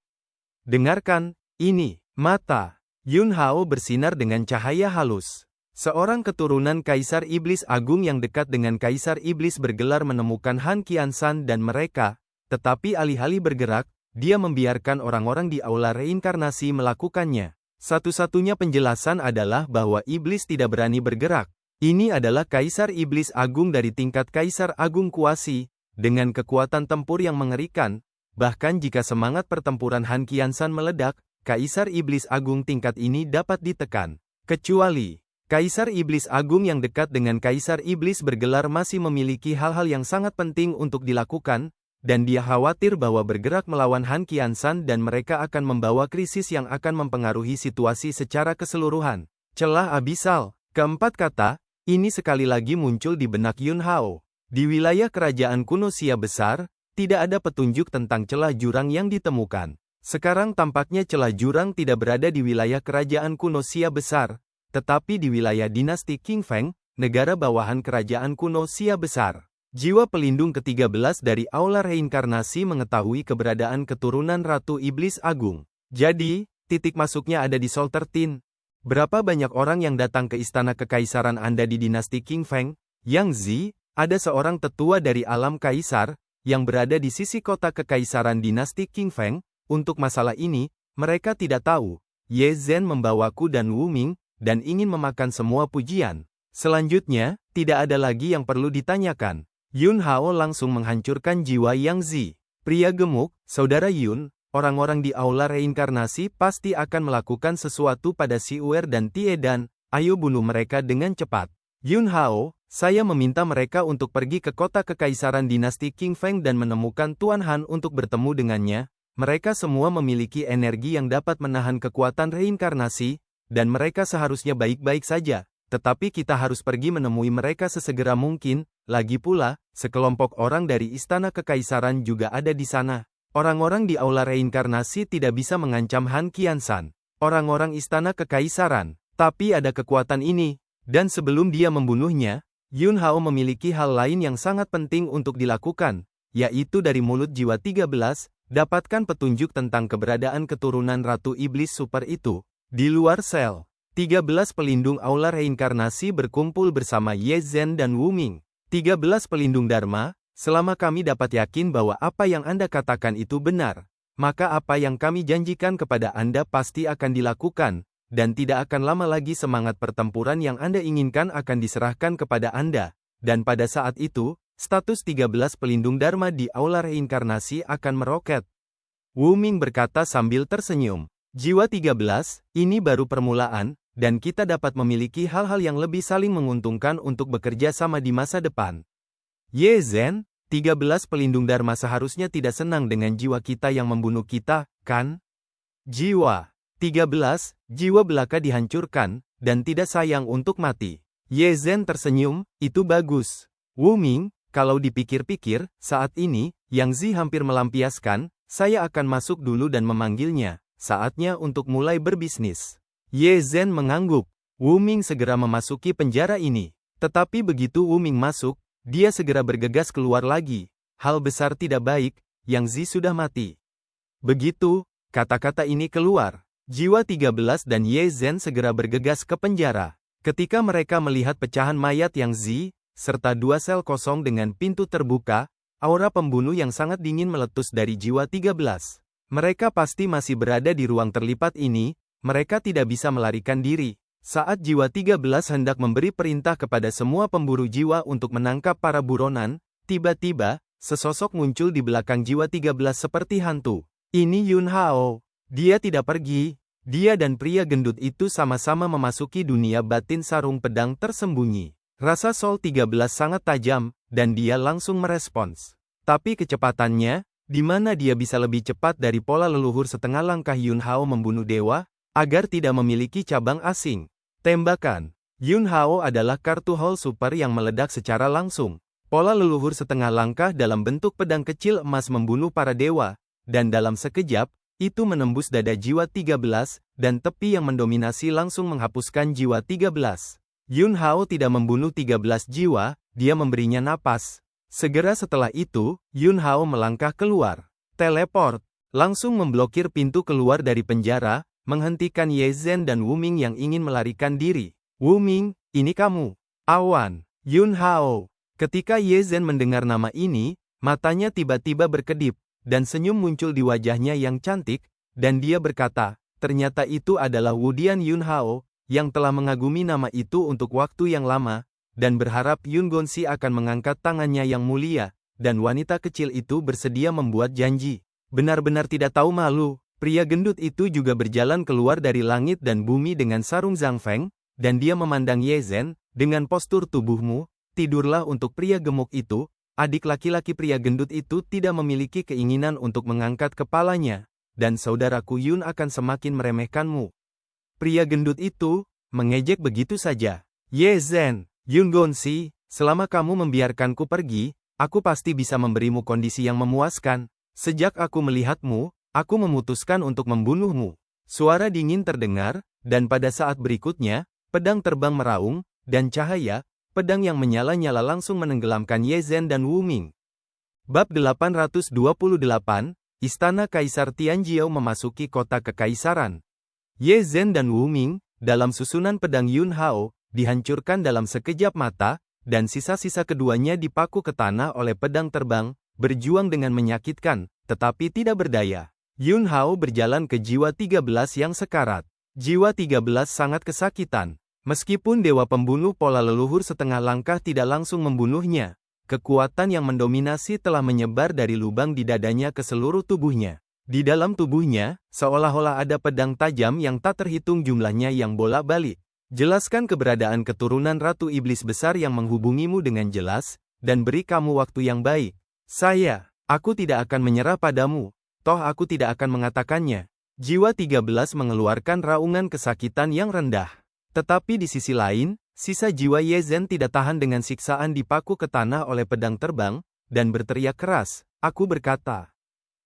Dengarkan, ini, mata. Yun Hao bersinar dengan cahaya halus. Seorang keturunan Kaisar Iblis Agung yang dekat dengan Kaisar Iblis bergelar menemukan Han Qiansan dan mereka, tetapi alih-alih bergerak, dia membiarkan orang-orang di aula reinkarnasi melakukannya. Satu-satunya penjelasan adalah bahwa iblis tidak berani bergerak. Ini adalah Kaisar Iblis Agung dari tingkat Kaisar Agung Kuasi, dengan kekuatan tempur yang mengerikan. Bahkan jika semangat pertempuran Han Qiansan meledak, Kaisar Iblis Agung tingkat ini dapat ditekan. Kecuali, Kaisar Iblis Agung yang dekat dengan Kaisar Iblis bergelar masih memiliki hal-hal yang sangat penting untuk dilakukan, dan dia khawatir bahwa bergerak melawan Han Qiansan dan mereka akan membawa krisis yang akan mempengaruhi situasi secara keseluruhan. Celah abisal. Keempat kata, ini sekali lagi muncul di benak Yun Hao. Di wilayah kerajaan kuno Xia besar, tidak ada petunjuk tentang celah jurang yang ditemukan. Sekarang tampaknya celah jurang tidak berada di wilayah kerajaan kuno Xia besar, tetapi di wilayah dinasti Qing Feng, negara bawahan kerajaan kuno Xia besar. Jiwa pelindung ke-13 dari Aula Reinkarnasi mengetahui keberadaan keturunan Ratu Iblis Agung. Jadi, titik masuknya ada di Sol 13. Berapa banyak orang yang datang ke istana kekaisaran Anda di dinasti Qing Feng? Yang Zi, ada seorang tetua dari alam kaisar, yang berada di sisi kota kekaisaran dinasti Qing Feng. Untuk masalah ini, mereka tidak tahu. Ye Zhen membawaku dan Wu Ming, dan ingin memakan semua pujian. Selanjutnya, tidak ada lagi yang perlu ditanyakan. Yun Hao langsung menghancurkan jiwa Yang Zi. Pria gemuk, saudara Yun, orang-orang di Aula Reinkarnasi pasti akan melakukan sesuatu pada Si Uer dan Tie Dan, ayo bunuh mereka dengan cepat. Yun Hao, saya meminta mereka untuk pergi ke kota kekaisaran dinasti Qing Feng dan menemukan Tuan Han untuk bertemu dengannya. Mereka semua memiliki energi yang dapat menahan kekuatan reinkarnasi, dan mereka seharusnya baik-baik saja, tetapi kita harus pergi menemui mereka sesegera mungkin. Lagi pula, sekelompok orang dari Istana Kekaisaran juga ada di sana. Orang-orang di Aula Reinkarnasi tidak bisa mengancam Han Qiansan. Orang-orang Istana Kekaisaran, tapi ada kekuatan ini, dan sebelum dia membunuhnya, Yun Hao memiliki hal lain yang sangat penting untuk dilakukan, yaitu dari mulut jiwa 13, dapatkan petunjuk tentang keberadaan keturunan Ratu Iblis Super itu. Di luar sel, 13 pelindung Aula Reinkarnasi berkumpul bersama Ye Zhen dan Wu Ming. 13 pelindung Dharma, selama kami dapat yakin bahwa apa yang Anda katakan itu benar, maka apa yang kami janjikan kepada Anda pasti akan dilakukan, dan tidak akan lama lagi semangat pertempuran yang Anda inginkan akan diserahkan kepada Anda. Dan pada saat itu, status 13 pelindung Dharma di Aula Reinkarnasi akan meroket. Wu Ming berkata sambil tersenyum. Jiwa 13, ini baru permulaan, dan kita dapat memiliki hal-hal yang lebih saling menguntungkan untuk bekerja sama di masa depan. Ye Zhen, 13 pelindung Dharma seharusnya tidak senang dengan jiwa kita yang membunuh kita, kan? Jiwa 13, jiwa belaka dihancurkan, dan tidak sayang untuk mati. Ye Zhen tersenyum, itu bagus. Wu Ming, kalau dipikir-pikir, saat ini, Yang Zi hampir melampiaskan, saya akan masuk dulu dan memanggilnya. Saatnya untuk mulai berbisnis. Ye Zhen mengangguk. Wu Ming segera memasuki penjara ini. Tetapi begitu Wu Ming masuk, dia segera bergegas keluar lagi. Hal besar tidak baik, Yang Zi sudah mati. Begitu, kata-kata ini keluar. Jiwa 13 dan Ye Zhen segera bergegas ke penjara. Ketika mereka melihat pecahan mayat Yang Zi, serta 2 sel kosong dengan pintu terbuka, aura pembunuh yang sangat dingin meletus dari jiwa 13. Mereka pasti masih berada di ruang terlipat ini, mereka tidak bisa melarikan diri. Saat jiwa 13 hendak memberi perintah kepada semua pemburu jiwa untuk menangkap para buronan, tiba-tiba, sesosok muncul di belakang jiwa 13 seperti hantu. Ini Yun Hao. Dia tidak pergi. Dia dan pria gendut itu sama-sama memasuki dunia batin sarung pedang tersembunyi. Rasa Sol 13 sangat tajam, dan dia langsung merespons. Tapi kecepatannya, di mana dia bisa lebih cepat dari pola leluhur setengah langkah Yun Hao membunuh dewa, agar tidak memiliki cabang asing. Tembakan. Yun Hao adalah kartu Hall Super yang meledak secara langsung. Pola leluhur setengah langkah dalam bentuk pedang kecil emas membunuh para dewa, dan dalam sekejap, itu menembus dada jiwa 13, dan tepi yang mendominasi langsung menghapuskan jiwa 13. Yun Hao tidak membunuh 13 jiwa, dia memberinya napas. Segera setelah itu, Yun Hao melangkah keluar. Teleport. Langsung memblokir pintu keluar dari penjara, menghentikan Ye Zhen dan Wu Ming yang ingin melarikan diri. Wu Ming, ini kamu. Awan. Yun Hao. Ketika Ye Zhen mendengar nama ini, matanya tiba-tiba berkedip, dan senyum muncul di wajahnya yang cantik, dan dia berkata, ternyata itu adalah Wudian Yun Hao, yang telah mengagumi nama itu untuk waktu yang lama, dan berharap Yun Gonzi akan mengangkat tangannya yang mulia. dan wanita kecil itu bersedia membuat janji. Benar-benar tidak tahu malu. Pria gendut itu juga berjalan keluar dari langit dan bumi dengan sarung Zhang Feng, dan dia memandang Ye Zhen, dengan postur tubuhmu, tidurlah untuk pria gemuk itu. Adik laki-laki pria gendut itu tidak memiliki keinginan untuk mengangkat kepalanya, dan saudaraku Yun akan semakin meremehkanmu. Pria gendut itu mengejek begitu saja. Ye Zhen, Yun Gonzi, selama kamu membiarkanku pergi, aku pasti bisa memberimu kondisi yang memuaskan. Sejak aku melihatmu, aku memutuskan untuk membunuhmu. Suara dingin terdengar, dan pada saat berikutnya, pedang terbang meraung, dan cahaya pedang yang menyala-nyala langsung menenggelamkan Ye Zhen dan Wu Ming. Bab 828, Istana Kaisar Tianjiao memasuki kota kekaisaran. Ye Zhen dan Wu Ming, dalam susunan pedang Yun Hao, dihancurkan dalam sekejap mata, dan sisa-sisa keduanya dipaku ke tanah oleh pedang terbang, berjuang dengan menyakitkan, tetapi tidak berdaya. Yun Hao berjalan ke jiwa 13 yang sekarat. Jiwa 13 sangat kesakitan. Meskipun dewa pembunuh pola leluhur setengah langkah tidak langsung membunuhnya, kekuatan yang mendominasi telah menyebar dari lubang di dadanya ke seluruh tubuhnya. Di dalam tubuhnya, seolah-olah ada pedang tajam yang tak terhitung jumlahnya yang bolak-balik. Jelaskan keberadaan keturunan Ratu Iblis Besar yang menghubungimu dengan jelas, dan beri kamu waktu yang baik. Aku tidak akan menyerah padamu, toh aku tidak akan mengatakannya. Jiwa 13 mengeluarkan raungan kesakitan yang rendah. Tetapi di sisi lain, sisa jiwa Ye Zhen tidak tahan dengan siksaan dipaku ke tanah oleh pedang terbang, dan berteriak keras. Aku berkata,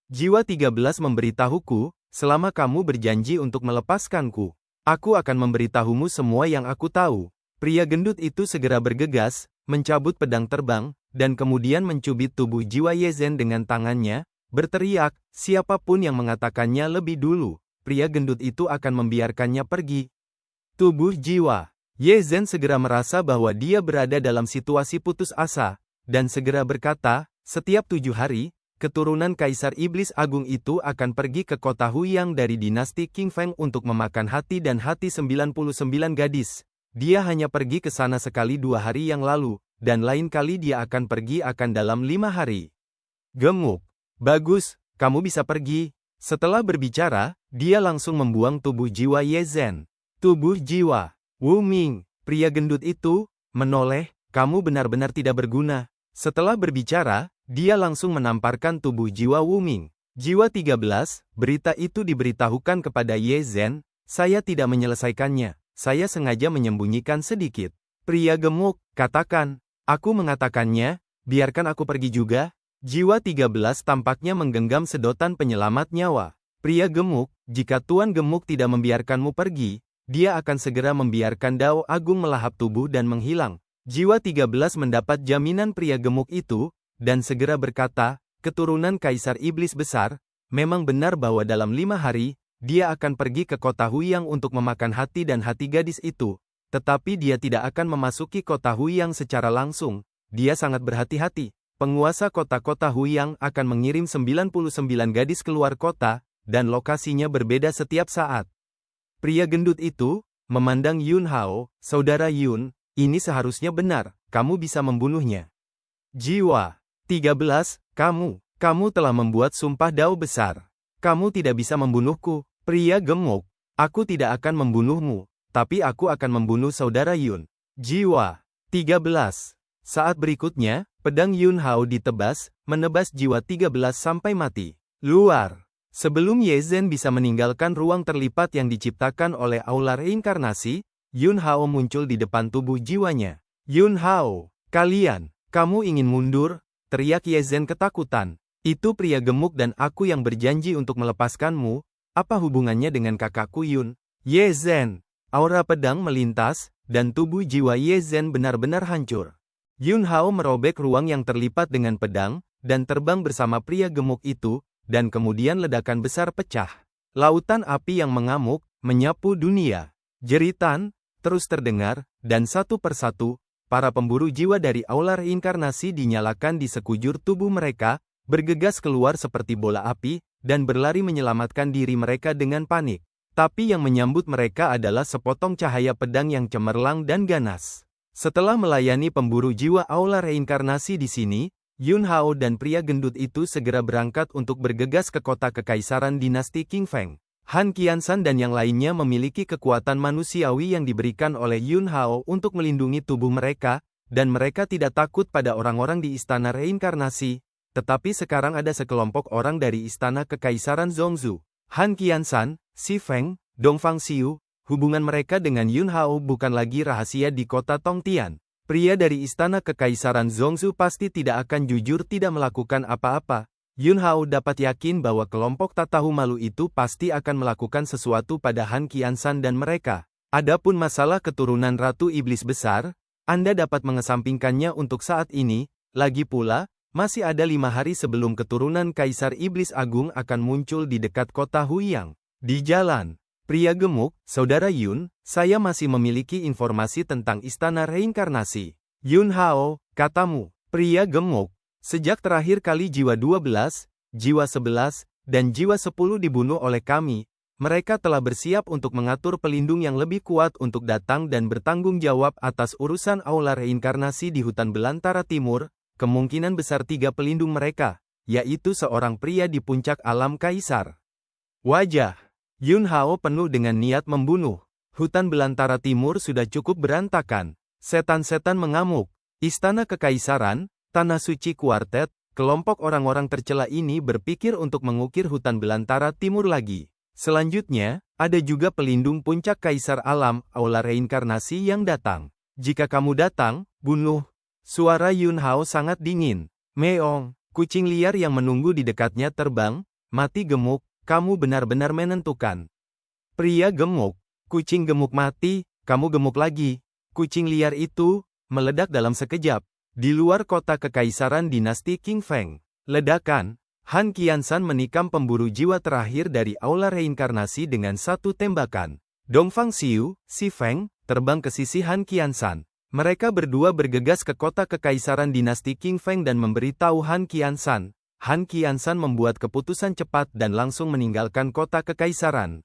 jiwa 13 memberitahuku, selama kamu berjanji untuk melepaskanku, aku akan memberitahumu semua yang aku tahu. Pria gendut itu segera bergegas, mencabut pedang terbang, dan kemudian mencubit tubuh jiwa Ye Zhen dengan tangannya, berteriak, siapapun yang mengatakannya lebih dulu, pria gendut itu akan membiarkannya pergi. Tubuh jiwa. Ye Zhen segera merasa bahwa dia berada dalam situasi putus asa, dan segera berkata, setiap 7 hari, keturunan Kaisar Iblis Agung itu akan pergi ke kota Huyang dari dinasti Qing Feng untuk memakan hati dan hati 99 gadis. Dia hanya pergi ke sana sekali 2 hari yang lalu, dan lain kali dia akan pergi dalam 5 hari. Gemuk. Bagus, kamu bisa pergi. Setelah berbicara, dia langsung membuang tubuh jiwa Ye Zhen. Tubuh jiwa. Wu Ming, pria gendut itu, menoleh, kamu benar-benar tidak berguna. Setelah berbicara, dia langsung menamparkan tubuh jiwa Wu Ming. Jiwa 13, berita itu diberitahukan kepada Ye Zhen, saya tidak menyelesaikannya, saya sengaja menyembunyikan sedikit. Pria gemuk, katakan, aku mengatakannya, biarkan aku pergi juga. Jiwa 13 tampaknya menggenggam sedotan penyelamat nyawa. Pria gemuk, jika Tuan Gemuk tidak membiarkanmu pergi, dia akan segera membiarkan Dao Agung melahap tubuh dan menghilang. Jiwa 13 mendapat jaminan pria gemuk itu, dan segera berkata, keturunan Kaisar Iblis Besar, memang benar bahwa dalam 5 hari, dia akan pergi ke kota Huyang untuk memakan hati dan hati gadis itu. Tetapi dia tidak akan memasuki kota Huyang secara langsung. Dia sangat berhati-hati. Penguasa kota-kota Huyang akan mengirim 99 gadis keluar kota, dan lokasinya berbeda setiap saat. Pria gendut itu memandang Yun Hao, saudara Yun, ini seharusnya benar, kamu bisa membunuhnya. Jiwa 13, kamu telah membuat sumpah Dao besar. Kamu tidak bisa membunuhku, pria gemuk. Aku tidak akan membunuhmu, tapi aku akan membunuh saudara Yun. Jiwa 13. Saat berikutnya, pedang Yun Hao ditebas, menebas jiwa 13 sampai mati. Luar. Sebelum Ye Zhen bisa meninggalkan ruang terlipat yang diciptakan oleh aula reinkarnasi, Yun Hao muncul di depan tubuh jiwanya. Yun Hao, kamu ingin mundur? Teriak Ye Zhen ketakutan. Itu pria gemuk dan aku yang berjanji untuk melepaskanmu, apa hubungannya dengan kakakku Yun? Ye Zhen, aura pedang melintas, dan tubuh jiwa Ye Zhen benar-benar hancur. Yun Hao merobek ruang yang terlipat dengan pedang, dan terbang bersama pria gemuk itu, dan kemudian ledakan besar pecah. Lautan api yang mengamuk, menyapu dunia. Jeritan terus terdengar, dan satu persatu, para pemburu jiwa dari aula reinkarnasi dinyalakan di sekujur tubuh mereka, bergegas keluar seperti bola api, dan berlari menyelamatkan diri mereka dengan panik. Tapi yang menyambut mereka adalah sepotong cahaya pedang yang cemerlang dan ganas. Setelah melayani pemburu jiwa aula reinkarnasi di sini, Yun Hao dan pria gendut itu segera berangkat untuk bergegas ke kota kekaisaran dinasti Qing Feng. Han Qiansan dan yang lainnya memiliki kekuatan manusiawi yang diberikan oleh Yun Hao untuk melindungi tubuh mereka, dan mereka tidak takut pada orang-orang di istana reinkarnasi. Tetapi sekarang ada sekelompok orang dari istana kekaisaran Zhongzhou. Han Qiansan, Si Feng, Dongfang Xiu, hubungan mereka dengan Yun Hao bukan lagi rahasia di kota Tongtian. Pria dari istana kekaisaran Zhongzhou pasti tidak akan jujur tidak melakukan apa-apa. Yun Hao dapat yakin bahwa kelompok tak tahu malu itu pasti akan melakukan sesuatu pada Han Qiansan dan mereka. Adapun masalah keturunan Ratu Iblis Besar, Anda dapat mengesampingkannya untuk saat ini. Lagi pula, masih ada 5 hari sebelum keturunan Kaisar Iblis Agung akan muncul di dekat kota Huiyang. Di jalan, pria gemuk, Saudara Yun, saya masih memiliki informasi tentang istana reinkarnasi. Yun Hao, katamu, pria gemuk. Sejak terakhir kali jiwa 12, jiwa 11, dan jiwa 10 dibunuh oleh kami, mereka telah bersiap untuk mengatur pelindung yang lebih kuat untuk datang dan bertanggung jawab atas urusan aula reinkarnasi di hutan belantara timur. Kemungkinan besar 3 pelindung mereka, yaitu seorang pria di puncak alam kaisar. Wajah Yun Hao penuh dengan niat membunuh. Hutan belantara timur sudah cukup berantakan. Setan-setan mengamuk. Istana kekaisaran, Tanah Suci Kuartet, kelompok orang-orang tercela ini berpikir untuk mengukir hutan belantara timur lagi. Selanjutnya, ada juga pelindung puncak kaisar alam, aula reinkarnasi yang datang. Jika kamu datang, bunuh. Suara Yun Hao sangat dingin. Meong, kucing liar yang menunggu di dekatnya terbang, mati gemuk, kamu benar-benar menentukan. Pria gemuk, kucing gemuk mati, kamu gemuk lagi. Kucing liar itu, meledak dalam sekejap. Di luar kota kekaisaran dinasti Qing Feng. Ledakan, Han Qiansan menikam pemburu jiwa terakhir dari aula reinkarnasi dengan satu tembakan. Dongfang Xiu, Si Feng, terbang ke sisi Han Qiansan. Mereka berdua bergegas ke kota kekaisaran dinasti Qing Feng dan memberitahu Han Qiansan. Han Qiansan membuat keputusan cepat dan langsung meninggalkan kota kekaisaran.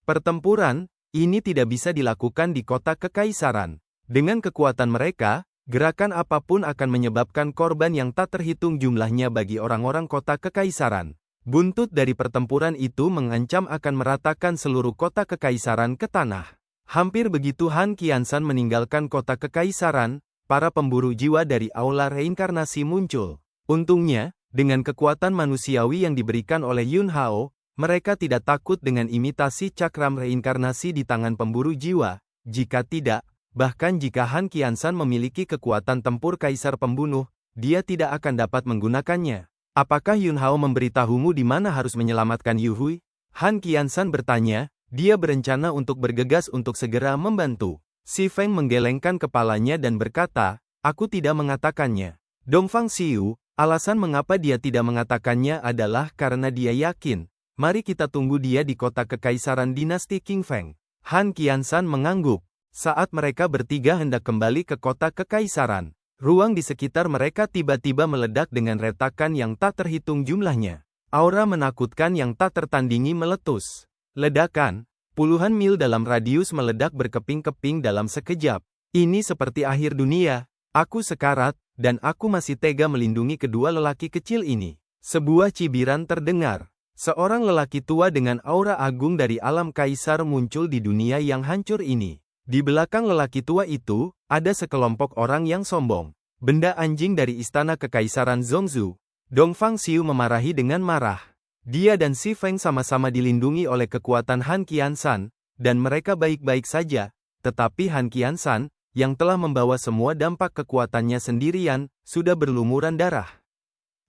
Pertempuran ini tidak bisa dilakukan di kota kekaisaran. Dengan kekuatan mereka, gerakan apapun akan menyebabkan korban yang tak terhitung jumlahnya bagi orang-orang kota kekaisaran. Buntut dari pertempuran itu mengancam akan meratakan seluruh kota kekaisaran ke tanah. Hampir begitu Han Qiansan meninggalkan kota kekaisaran, para pemburu jiwa dari aula reinkarnasi muncul. Untungnya, dengan kekuatan manusiawi yang diberikan oleh Yun Hao, mereka tidak takut dengan imitasi cakram reinkarnasi di tangan pemburu jiwa. Jika tidak, bahkan jika Han Qiansan memiliki kekuatan tempur kaisar pembunuh, dia tidak akan dapat menggunakannya. Apakah Yun Hao memberitahumu di mana harus menyelamatkan Yu Hui? Han Qiansan bertanya. Dia berencana untuk bergegas untuk segera membantu. Si Feng menggelengkan kepalanya dan berkata, aku tidak mengatakannya. Dongfang Xiu, alasan mengapa dia tidak mengatakannya adalah karena dia yakin. Mari kita tunggu dia di kota kekaisaran dinasti Qing Feng. Han Qiansan mengangguk. Saat mereka bertiga hendak kembali ke kota kekaisaran, ruang di sekitar mereka tiba-tiba meledak dengan retakan yang tak terhitung jumlahnya. Aura menakutkan yang tak tertandingi meletus. Ledakan, puluhan mil dalam radius meledak berkeping-keping dalam sekejap. Ini seperti akhir dunia. Aku sekarat, dan aku masih tega melindungi kedua lelaki kecil ini. Sebuah cibiran terdengar. Seorang lelaki tua dengan aura agung dari alam kaisar muncul di dunia yang hancur ini. Di belakang lelaki tua itu, ada sekelompok orang yang sombong. Benda anjing dari istana kekaisaran Zhongzhou. Dongfang Xiu memarahi dengan marah. Dia dan Si Feng sama-sama dilindungi oleh kekuatan Han Qiansan, dan mereka baik-baik saja, tetapi Han Qiansan, yang telah membawa semua dampak kekuatannya sendirian, sudah berlumuran darah.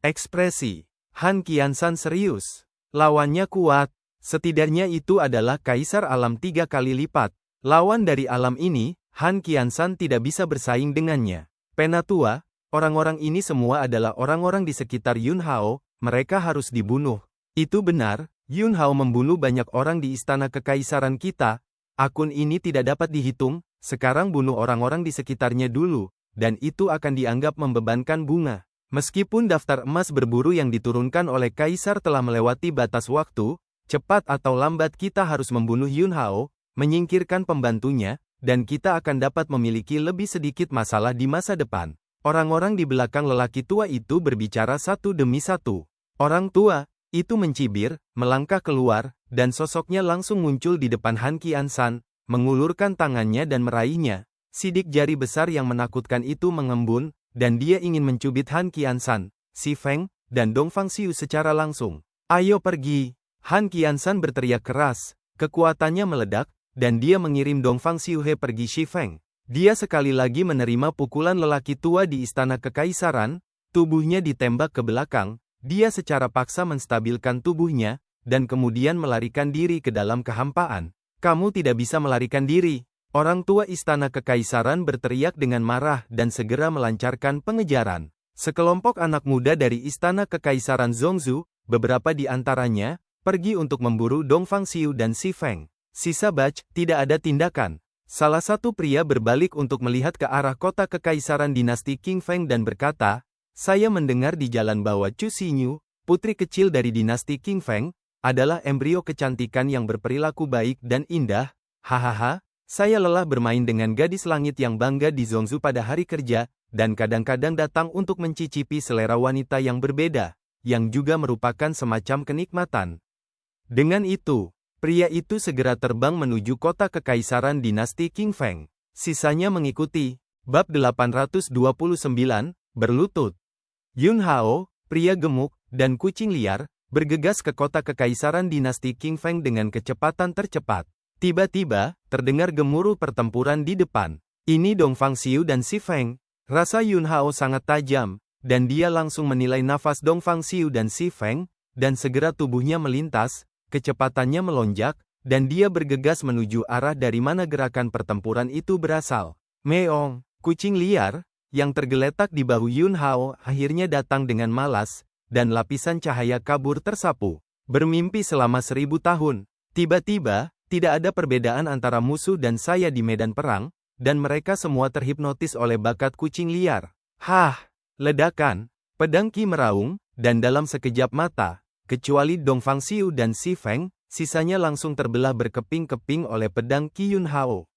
Ekspresi Han Qiansan serius. Lawannya kuat, setidaknya itu adalah kaisar alam 3 kali lipat. Lawan dari alam ini, Han Qiansan tidak bisa bersaing dengannya. Penatua, orang-orang ini semua adalah orang-orang di sekitar Yun Hao, mereka harus dibunuh. Itu benar, Yun Hao membunuh banyak orang di istana kekaisaran kita. Akun ini tidak dapat dihitung, sekarang bunuh orang-orang di sekitarnya dulu, dan itu akan dianggap membebankan bunga. Meskipun daftar emas berburu yang diturunkan oleh kaisar telah melewati batas waktu, cepat atau lambat kita harus membunuh Yun Hao, menyingkirkan pembantunya, dan kita akan dapat memiliki lebih sedikit masalah di masa depan. Orang-orang di belakang lelaki tua itu berbicara satu demi satu. Orang tua itu mencibir, melangkah keluar, dan sosoknya langsung muncul di depan Han Qiansan, mengulurkan tangannya dan meraihnya. Sidik jari besar yang menakutkan itu mengembun, dan dia ingin mencubit Han Qiansan, Si Feng, dan Dong Fangxiu secara langsung. Ayo pergi! Han Qiansan berteriak keras, kekuatannya meledak, dan dia mengirim Dong Fangxiu pergi Si Feng. Dia sekali lagi menerima pukulan lelaki tua di istana kekaisaran, tubuhnya ditembak ke belakang, dia secara paksa menstabilkan tubuhnya, dan kemudian melarikan diri ke dalam kehampaan. Kamu tidak bisa melarikan diri. Orang tua istana kekaisaran berteriak dengan marah dan segera melancarkan pengejaran. Sekelompok anak muda dari istana kekaisaran Zhongzhou, beberapa di antaranya, pergi untuk memburu Dong Fangxiu dan Si Feng. Sisa batch, tidak ada tindakan. Salah satu pria berbalik untuk melihat ke arah kota kekaisaran dinasti Qing Feng dan berkata, saya mendengar di jalan bahwa Chu Xinyu, putri kecil dari dinasti Qing Feng, adalah embrio kecantikan yang berperilaku baik dan indah. Hahaha, saya lelah bermain dengan gadis langit yang bangga di Zhongzhou pada hari kerja, dan kadang-kadang datang untuk mencicipi selera wanita yang berbeda, yang juga merupakan semacam kenikmatan. Dengan itu, pria itu segera terbang menuju kota kekaisaran dinasti Qing Feng. Sisanya mengikuti. Bab 829, berlutut. Yun Hao, pria gemuk, dan kucing liar, bergegas ke kota kekaisaran dinasti Qing Feng dengan kecepatan tercepat. Tiba-tiba, terdengar gemuruh pertempuran di depan. Ini Dong Fangxiu dan Si Feng. Rasa Yun Hao sangat tajam, dan dia langsung menilai nafas Dong Fangxiu dan Si Feng, dan segera tubuhnya melintas. Kecepatannya melonjak, dan dia bergegas menuju arah dari mana gerakan pertempuran itu berasal. Meong, kucing liar, yang tergeletak di bahu Yun Hao, akhirnya datang dengan malas, dan lapisan cahaya kabur tersapu. Bermimpi selama 1000 tahun. Tiba-tiba, tidak ada perbedaan antara musuh dan saya di medan perang, dan mereka semua terhipnotis oleh bakat kucing liar. Hah! Ledakan, pedang Qi meraung, dan dalam sekejap mata, kecuali Dong Fangxiu dan Si Feng, sisanya langsung terbelah berkeping-keping oleh pedang Qi Yun Hao.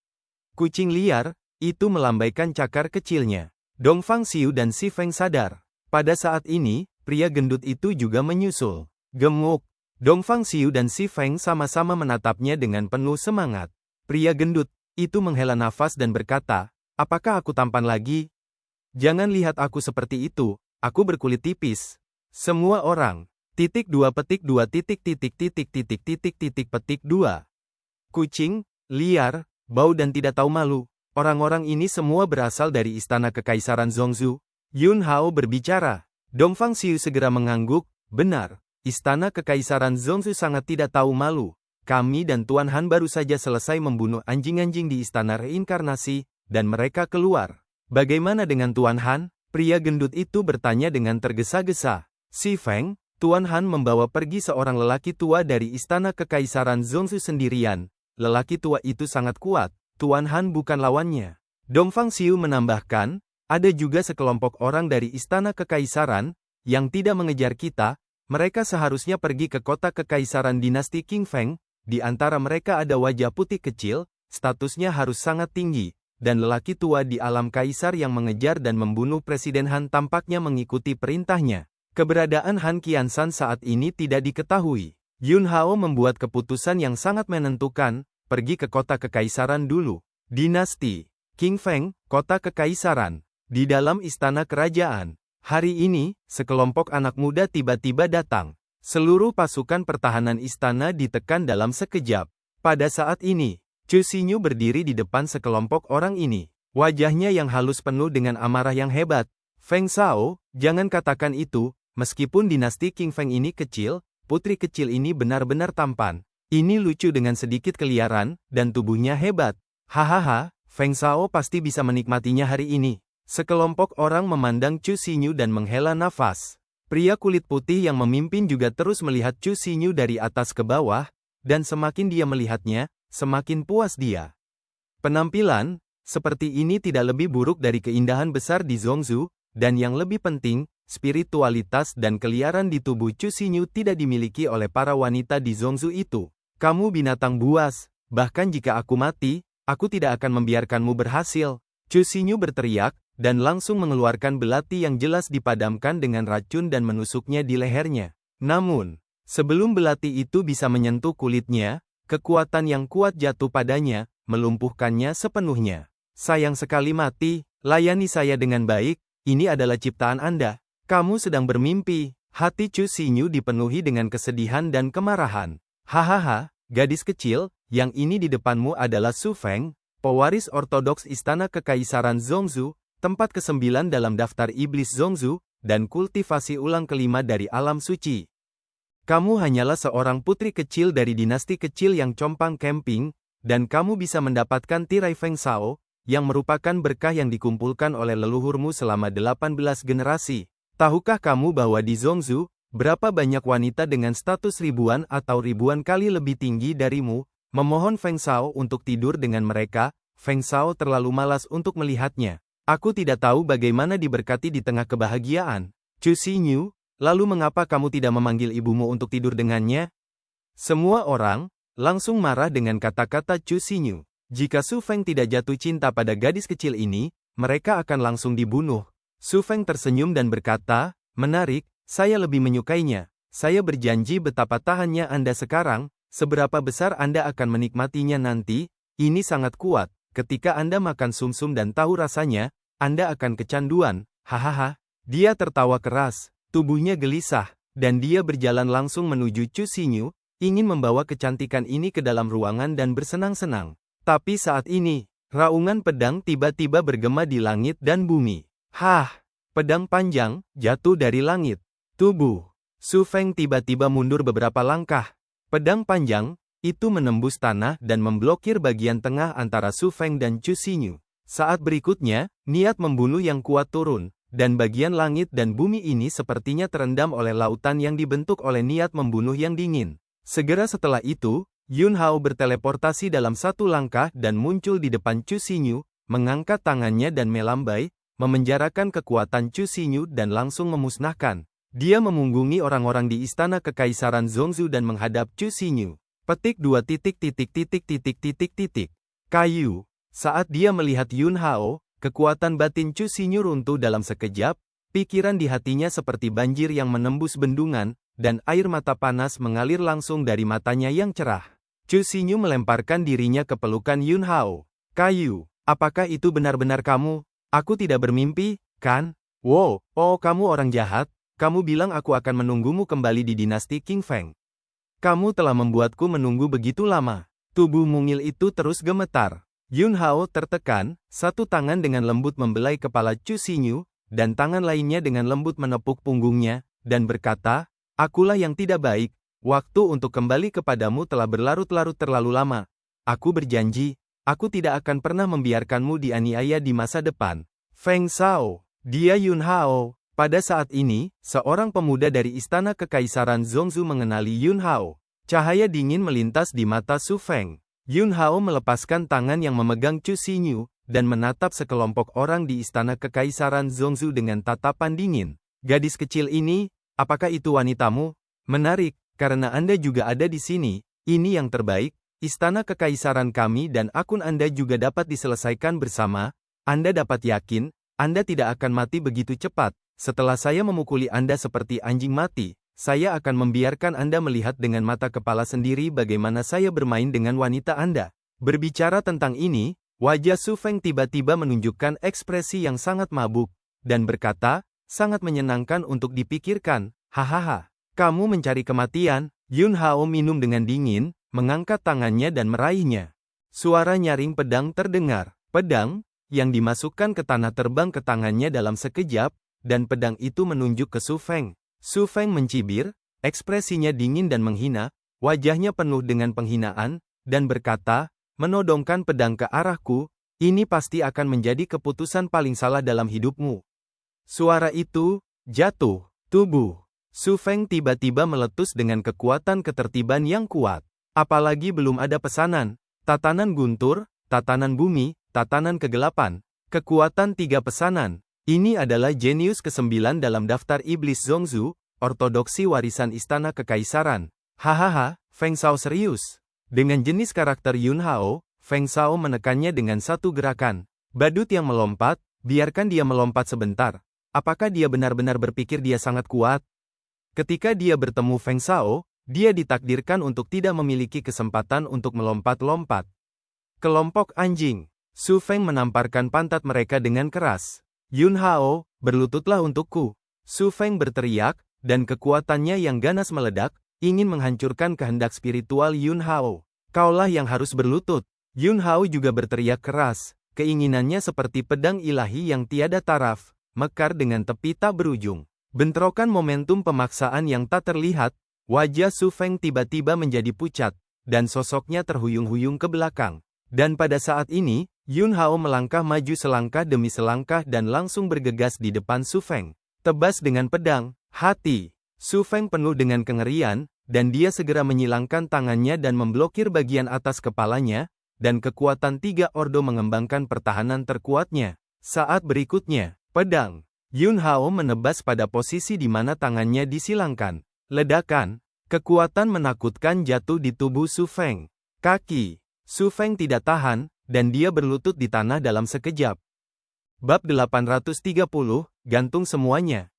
Kucing liar, itu melambaikan cakar kecilnya. Dong Fangxiu dan Si Feng sadar. Pada saat ini, pria gendut itu juga menyusul. Gemuk. Dong Fangxiu dan Si Feng sama-sama menatapnya dengan penuh semangat. Pria gendut itu menghela nafas dan berkata, apakah aku tampan lagi? Jangan lihat aku seperti itu, aku berkulit tipis. Semua orang. Titik 2 petik 2 titik titik titik titik titik titik petik 2. Kucing, liar, bau dan tidak tahu malu. Orang-orang ini semua berasal dari istana kekaisaran Zhongzhou. Yun Hao berbicara. Dong Fangxiu segera mengangguk, benar. Istana kekaisaran Zhongzhou sangat tidak tahu malu. Kami dan Tuan Han baru saja selesai membunuh anjing-anjing di istana reinkarnasi, dan mereka keluar. Bagaimana dengan Tuan Han? Pria gendut itu bertanya dengan tergesa-gesa. Si Feng, Tuan Han membawa pergi seorang lelaki tua dari istana kekaisaran Zhongzhou sendirian. Lelaki tua itu sangat kuat, Tuan Han bukan lawannya. Dong Fangxiu menambahkan, ada juga sekelompok orang dari istana kekaisaran, yang tidak mengejar kita, mereka seharusnya pergi ke kota kekaisaran dinasti Qing Feng, di antara mereka ada wajah putih kecil, statusnya harus sangat tinggi, dan lelaki tua di alam kaisar yang mengejar dan membunuh Presiden Han tampaknya mengikuti perintahnya. Keberadaan Han Qiansan saat ini tidak diketahui. Yun Hao membuat keputusan yang sangat menentukan, pergi ke kota kekaisaran dulu. Dinasti Qing Feng, kota kekaisaran. Di dalam istana kerajaan. Hari ini, sekelompok anak muda tiba-tiba datang. Seluruh pasukan pertahanan istana ditekan dalam sekejap. Pada saat ini, Chu Xinyu berdiri di depan sekelompok orang ini. Wajahnya yang halus penuh dengan amarah yang hebat. Feng Shao, jangan katakan itu. Meskipun dinasti Qing Feng ini kecil, putri kecil ini benar-benar tampan. Ini lucu dengan sedikit keliaran, dan tubuhnya hebat. Hahaha, Feng Shao pasti bisa menikmatinya hari ini. Sekelompok orang memandang Chu Xinyu dan menghela nafas. Pria kulit putih yang memimpin juga terus melihat Chu Xinyu dari atas ke bawah, dan semakin dia melihatnya, semakin puas dia. Penampilan seperti ini tidak lebih buruk dari keindahan besar di Zhongzhou, dan yang lebih penting, spiritualitas dan keliaran di tubuh Chu Xinyu tidak dimiliki oleh para wanita di Zhongzhou itu. Kamu binatang buas, bahkan jika aku mati, aku tidak akan membiarkanmu berhasil. Chu Xinyu berteriak, dan langsung mengeluarkan belati yang jelas dipadamkan dengan racun dan menusuknya di lehernya. Namun, sebelum belati itu bisa menyentuh kulitnya, kekuatan yang kuat jatuh padanya, melumpuhkannya sepenuhnya. Sayang sekali mati, layani saya dengan baik, ini adalah ciptaan Anda. Kamu sedang bermimpi. Hati Chu Xinyu dipenuhi dengan kesedihan dan kemarahan. Hahaha, gadis kecil, yang ini di depanmu adalah Su Feng, pewaris ortodoks Istana Kekaisaran Zhongzhou, tempat ke-9 dalam daftar iblis Zhongzhou, dan kultivasi ulang kelima dari alam suci. Kamu hanyalah seorang putri kecil dari dinasti kecil yang compang camping, dan kamu bisa mendapatkan tirai Feng Shao, yang merupakan berkah yang dikumpulkan oleh leluhurmu selama 18 generasi. Tahukah kamu bahwa di Zhongzhou, berapa banyak wanita dengan status ribuan atau ribuan kali lebih tinggi darimu, memohon Feng Shao untuk tidur dengan mereka? Feng Shao terlalu malas untuk melihatnya. Aku tidak tahu bagaimana diberkati di tengah kebahagiaan. Chu Xinyu, lalu mengapa kamu tidak memanggil ibumu untuk tidur dengannya? Semua orang langsung marah dengan kata-kata Chu Xinyu. Jika Su Feng tidak jatuh cinta pada gadis kecil ini, mereka akan langsung dibunuh. Su Feng tersenyum dan berkata, menarik, saya lebih menyukainya. Saya berjanji betapa tahannya Anda sekarang, seberapa besar Anda akan menikmatinya nanti, ini sangat kuat. Ketika Anda makan sumsum dan tahu rasanya, Anda akan kecanduan. Hahaha. Dia tertawa keras, tubuhnya gelisah, dan dia berjalan langsung menuju Chu Xinyu, ingin membawa kecantikan ini ke dalam ruangan dan bersenang-senang. Tapi saat ini, raungan pedang tiba-tiba bergema di langit dan bumi. Hah! Pedang panjang jatuh dari langit. Tubuh Su Feng tiba-tiba mundur beberapa langkah. Pedang panjang itu menembus tanah dan memblokir bagian tengah antara Su Feng dan Chu Xinyu. Saat berikutnya, niat membunuh yang kuat turun, dan bagian langit dan bumi ini sepertinya terendam oleh lautan yang dibentuk oleh niat membunuh yang dingin. Segera setelah itu, Yun Hao berteleportasi dalam satu langkah dan muncul di depan Chu Xinyu, mengangkat tangannya dan melambai, memenjarakan kekuatan Chu Xinyu dan langsung memusnahkan. Dia memunggungi orang-orang di Istana Kekaisaran Zhongzhou dan menghadap Chu Xinyu. Petik 2. Kayu. Saat dia melihat Yun Hao, kekuatan batin Chu Xinyu runtuh dalam sekejap, pikiran di hatinya seperti banjir yang menembus bendungan, dan air mata panas mengalir langsung dari matanya yang cerah. Chu Xinyu melemparkan dirinya ke pelukan Yun Hao. Kayu, apakah itu benar-benar kamu? Aku tidak bermimpi, kan? Wow, oh kamu orang jahat, kamu bilang aku akan menunggumu kembali di dinasti King Feng. Kamu telah membuatku menunggu begitu lama. Tubuh mungil itu terus gemetar. Yun Hao tertekan, satu tangan dengan lembut membelai kepala Chu Xinyu, dan tangan lainnya dengan lembut menepuk punggungnya, dan berkata, akulah yang tidak baik, waktu untuk kembali kepadamu telah berlarut-larut terlalu lama. Aku berjanji, aku tidak akan pernah membiarkanmu dianiaya di masa depan. Feng Shao, dia Yun Hao. Pada saat ini, seorang pemuda dari Istana Kekaisaran Zhongzhou mengenali Yun Hao. Cahaya dingin melintas di mata Su Feng. Yun Hao melepaskan tangan yang memegang Chu Xinyu, dan menatap sekelompok orang di Istana Kekaisaran Zhongzhou dengan tatapan dingin. Gadis kecil ini, apakah itu wanitamu? Menarik, karena Anda juga ada di sini, ini yang terbaik. Istana Kekaisaran kami dan akun Anda juga dapat diselesaikan bersama. Anda dapat yakin, Anda tidak akan mati begitu cepat. Setelah saya memukuli Anda seperti anjing mati, saya akan membiarkan Anda melihat dengan mata kepala sendiri bagaimana saya bermain dengan wanita Anda. Berbicara tentang ini, wajah Su Feng tiba-tiba menunjukkan ekspresi yang sangat mabuk, dan berkata, sangat menyenangkan untuk dipikirkan, hahaha. Kamu mencari kematian? Yun Hao minum dengan dingin, mengangkat tangannya dan meraihnya. Suara nyaring pedang terdengar. Pedang, yang dimasukkan ke tanah terbang ke tangannya dalam sekejap, dan pedang itu menunjuk ke Su Feng. Su Feng mencibir, ekspresinya dingin dan menghina, wajahnya penuh dengan penghinaan, dan berkata, menodongkan pedang ke arahku, ini pasti akan menjadi keputusan paling salah dalam hidupmu. Suara itu, jatuh, tubuh. Su Feng tiba-tiba meletus dengan kekuatan ketertiban yang kuat. Apalagi belum ada pesanan, tatanan guntur, tatanan bumi, tatanan kegelapan, kekuatan 3 pesanan. Ini adalah jenius ke-9 dalam daftar iblis Zhongzhou, ortodoksi warisan Istana Kekaisaran. Hahaha, Feng Shao serius. Dengan jenis karakter Yun Hao, Feng Shao menekannya dengan satu gerakan. Badut yang melompat, biarkan dia melompat sebentar. Apakah dia benar-benar berpikir dia sangat kuat? Ketika dia bertemu Feng Shao, dia ditakdirkan untuk tidak memiliki kesempatan untuk melompat-lompat. Kelompok anjing. Su Feng menamparkan pantat mereka dengan keras. Yun Hao, berlututlah untukku. Su Feng berteriak, dan kekuatannya yang ganas meledak, ingin menghancurkan kehendak spiritual Yun Hao. Kaulah yang harus berlutut. Yun Hao juga berteriak keras. Keinginannya seperti pedang ilahi yang tiada taraf, mekar dengan tepi tak berujung. Bentrokan momentum pemaksaan yang tak terlihat, wajah Su Feng tiba-tiba menjadi pucat, dan sosoknya terhuyung-huyung ke belakang. Dan pada saat ini, Yun Hao melangkah maju selangkah demi selangkah dan langsung bergegas di depan Su Feng. Tebas dengan pedang, hati. Su Feng penuh dengan kengerian, dan dia segera menyilangkan tangannya dan memblokir bagian atas kepalanya, dan kekuatan tiga ordo mengembangkan pertahanan terkuatnya. Saat berikutnya, pedang. Yun Hao menebas pada posisi di mana tangannya disilangkan. Ledakan. Kekuatan menakutkan jatuh di tubuh Su Feng. Kaki. Su Feng tidak tahan, dan dia berlutut di tanah dalam sekejap. Bab 830, gantung semuanya.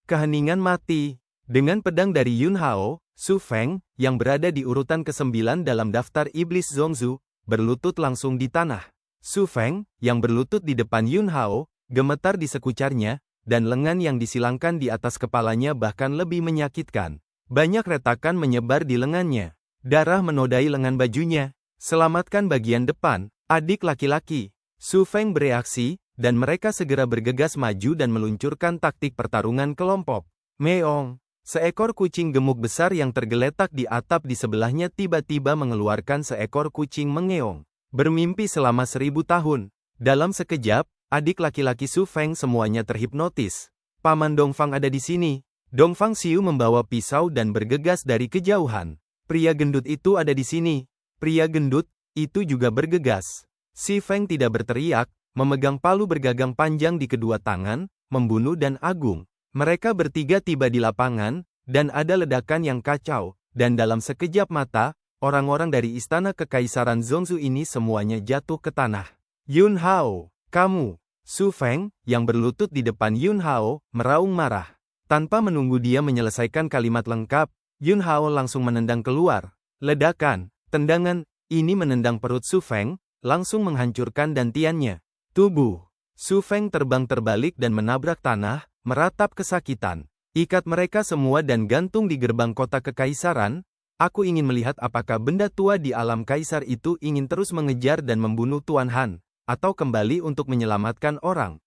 Keheningan mati. Dengan pedang dari Yun Hao, Su Feng, yang berada di urutan ke-9 dalam daftar iblis Zongzu, berlutut langsung di tanah. Su Feng, yang berlutut di depan Yun Hao, gemetar di sekucarnya, dan lengan yang disilangkan di atas kepalanya bahkan lebih menyakitkan. Banyak retakan menyebar di lengannya. Darah menodai lengan bajunya. Selamatkan bagian depan, adik laki-laki. Su Feng bereaksi, dan mereka segera bergegas maju dan meluncurkan taktik pertarungan kelompok. Meong. Seekor kucing gemuk besar yang tergeletak di atap di sebelahnya tiba-tiba mengeluarkan seekor kucing mengeong. Bermimpi selama 1000 tahun. Dalam sekejap, adik laki-laki Su Feng semuanya terhipnotis. Paman Dongfang ada di sini. Dongfang Xiu membawa pisau dan bergegas dari kejauhan. Pria gendut itu ada di sini. Pria gendut itu juga bergegas. Si Feng tidak berteriak, memegang palu bergagang panjang di kedua tangan, membunuh dan agung. Mereka bertiga tiba di lapangan, dan ada ledakan yang kacau, dan dalam sekejap mata, orang-orang dari istana kekaisaran Zongzu ini semuanya jatuh ke tanah. Yun Hao, kamu. Su Feng, yang berlutut di depan Yun Hao, meraung marah. Tanpa menunggu dia menyelesaikan kalimat lengkap, Yun Hao langsung menendang keluar. Ledakan. Tendangan ini menendang perut Su Feng, langsung menghancurkan dantiannya. Tubuh Su Feng terbang terbalik dan menabrak tanah, meratap kesakitan. Ikat mereka semua dan gantung di gerbang kota kekaisaran. Aku ingin melihat apakah benda tua di alam kaisar itu ingin terus mengejar dan membunuh Tuan Han, atau kembali untuk menyelamatkan orang.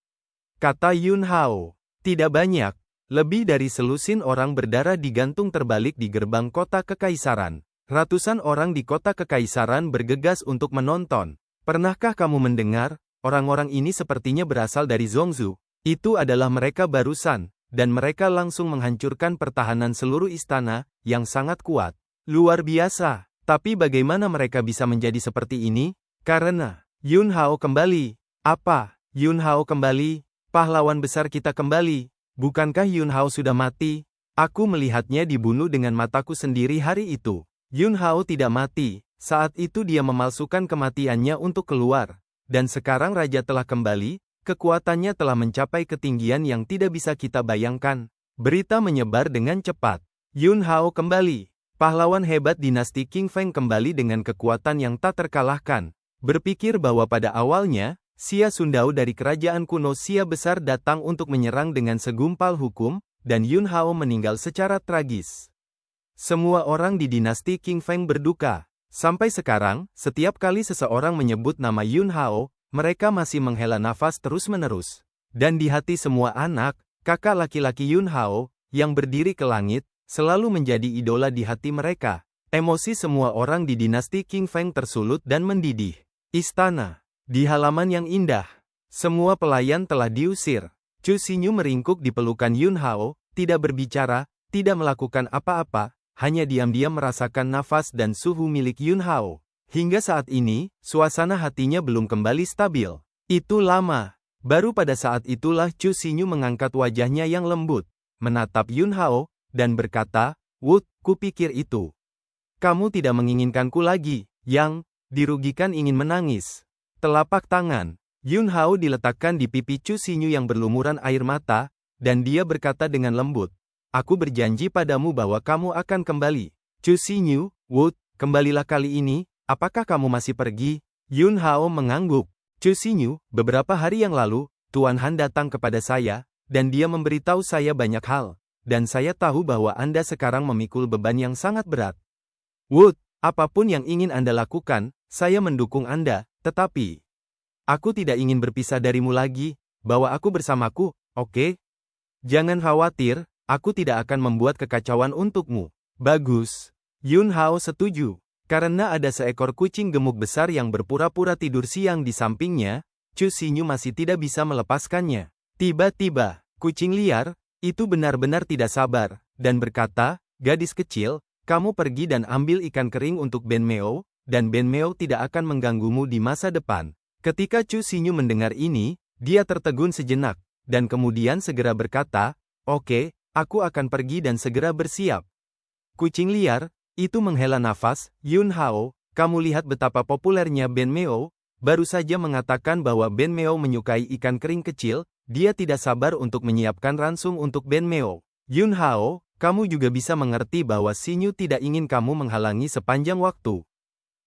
Kata Yun Hao. Tidak banyak. Lebih dari selusin orang berdarah digantung terbalik di gerbang kota kekaisaran. Ratusan orang di kota kekaisaran bergegas untuk menonton. Pernahkah kamu mendengar? Orang-orang ini sepertinya berasal dari Zongzu. Itu adalah mereka barusan, dan mereka langsung menghancurkan pertahanan seluruh istana, yang sangat kuat. Luar biasa. Tapi bagaimana mereka bisa menjadi seperti ini? Karena Yun Hao kembali. Apa? Yun Hao kembali? Pahlawan besar kita kembali. Bukankah Yun Hao sudah mati? Aku melihatnya dibunuh dengan mataku sendiri hari itu. Yun Hao tidak mati. Saat itu dia memalsukan kematiannya untuk keluar. Dan sekarang raja telah kembali, kekuatannya telah mencapai ketinggian yang tidak bisa kita bayangkan. Berita menyebar dengan cepat. Yun Hao kembali. Pahlawan hebat dinasti Qing Feng kembali dengan kekuatan yang tak terkalahkan. Berpikir bahwa pada awalnya, Xia Sundao dari kerajaan kuno Xia besar datang untuk menyerang dengan segumpal hukum, dan Yun Hao meninggal secara tragis. Semua orang di dinasti Qing Feng berduka. Sampai sekarang, setiap kali seseorang menyebut nama Yun Hao, mereka masih menghela nafas terus-menerus. Dan di hati semua anak, kakak laki-laki Yun Hao, yang berdiri ke langit, selalu menjadi idola di hati mereka. Emosi semua orang di dinasti Qing Feng tersulut dan mendidih. Istana. Di halaman yang indah, semua pelayan telah diusir. Chu Xinyu meringkuk di pelukan Yun Hao, tidak berbicara, tidak melakukan apa-apa, hanya diam-diam merasakan nafas dan suhu milik Yun Hao. Hingga saat ini, suasana hatinya belum kembali stabil. Itu lama. Baru pada saat itulah Chu Xinyu mengangkat wajahnya yang lembut, menatap Yun Hao, dan berkata, "Wood, kupikir itu. Kamu tidak menginginkanku lagi." Yang dirugikan ingin menangis. Telapak tangan Yun Hao diletakkan di pipi Chu Xinyu yang berlumuran air mata, dan dia berkata dengan lembut, "Aku berjanji padamu bahwa kamu akan kembali." Chu Xinyu, "Wood, kembalilah kali ini, apakah kamu masih pergi?" Yun Hao mengangguk. "Chu Xinyu, beberapa hari yang lalu, Tuan Han datang kepada saya, dan dia memberitahu saya banyak hal, dan saya tahu bahwa Anda sekarang memikul beban yang sangat berat. Wood, apapun yang ingin Anda lakukan, saya mendukung Anda, tetapi aku tidak ingin berpisah darimu lagi, bawa aku bersamaku, oke? Jangan khawatir, aku tidak akan membuat kekacauan untukmu." "Bagus." Yun Hao setuju. Karena ada seekor kucing gemuk besar yang berpura-pura tidur siang di sampingnya, Chu Xinyu masih tidak bisa melepaskannya. Tiba-tiba, kucing liar itu benar-benar tidak sabar, dan berkata, "Gadis kecil, kamu pergi dan ambil ikan kering untuk Ben Meo, dan Ben Meo tidak akan mengganggumu di masa depan." Ketika Chu Xinyu mendengar ini, dia tertegun sejenak, dan kemudian segera berkata, "Oke, aku akan pergi dan segera bersiap." Kucing liar itu menghela nafas. "Yun Hao, kamu lihat betapa populernya Ben Meo, baru saja mengatakan bahwa Ben Meo menyukai ikan kering kecil, dia tidak sabar untuk menyiapkan ransum untuk Ben Meo. Yun Hao, kamu juga bisa mengerti bahwa Xinyu tidak ingin kamu menghalangi sepanjang waktu."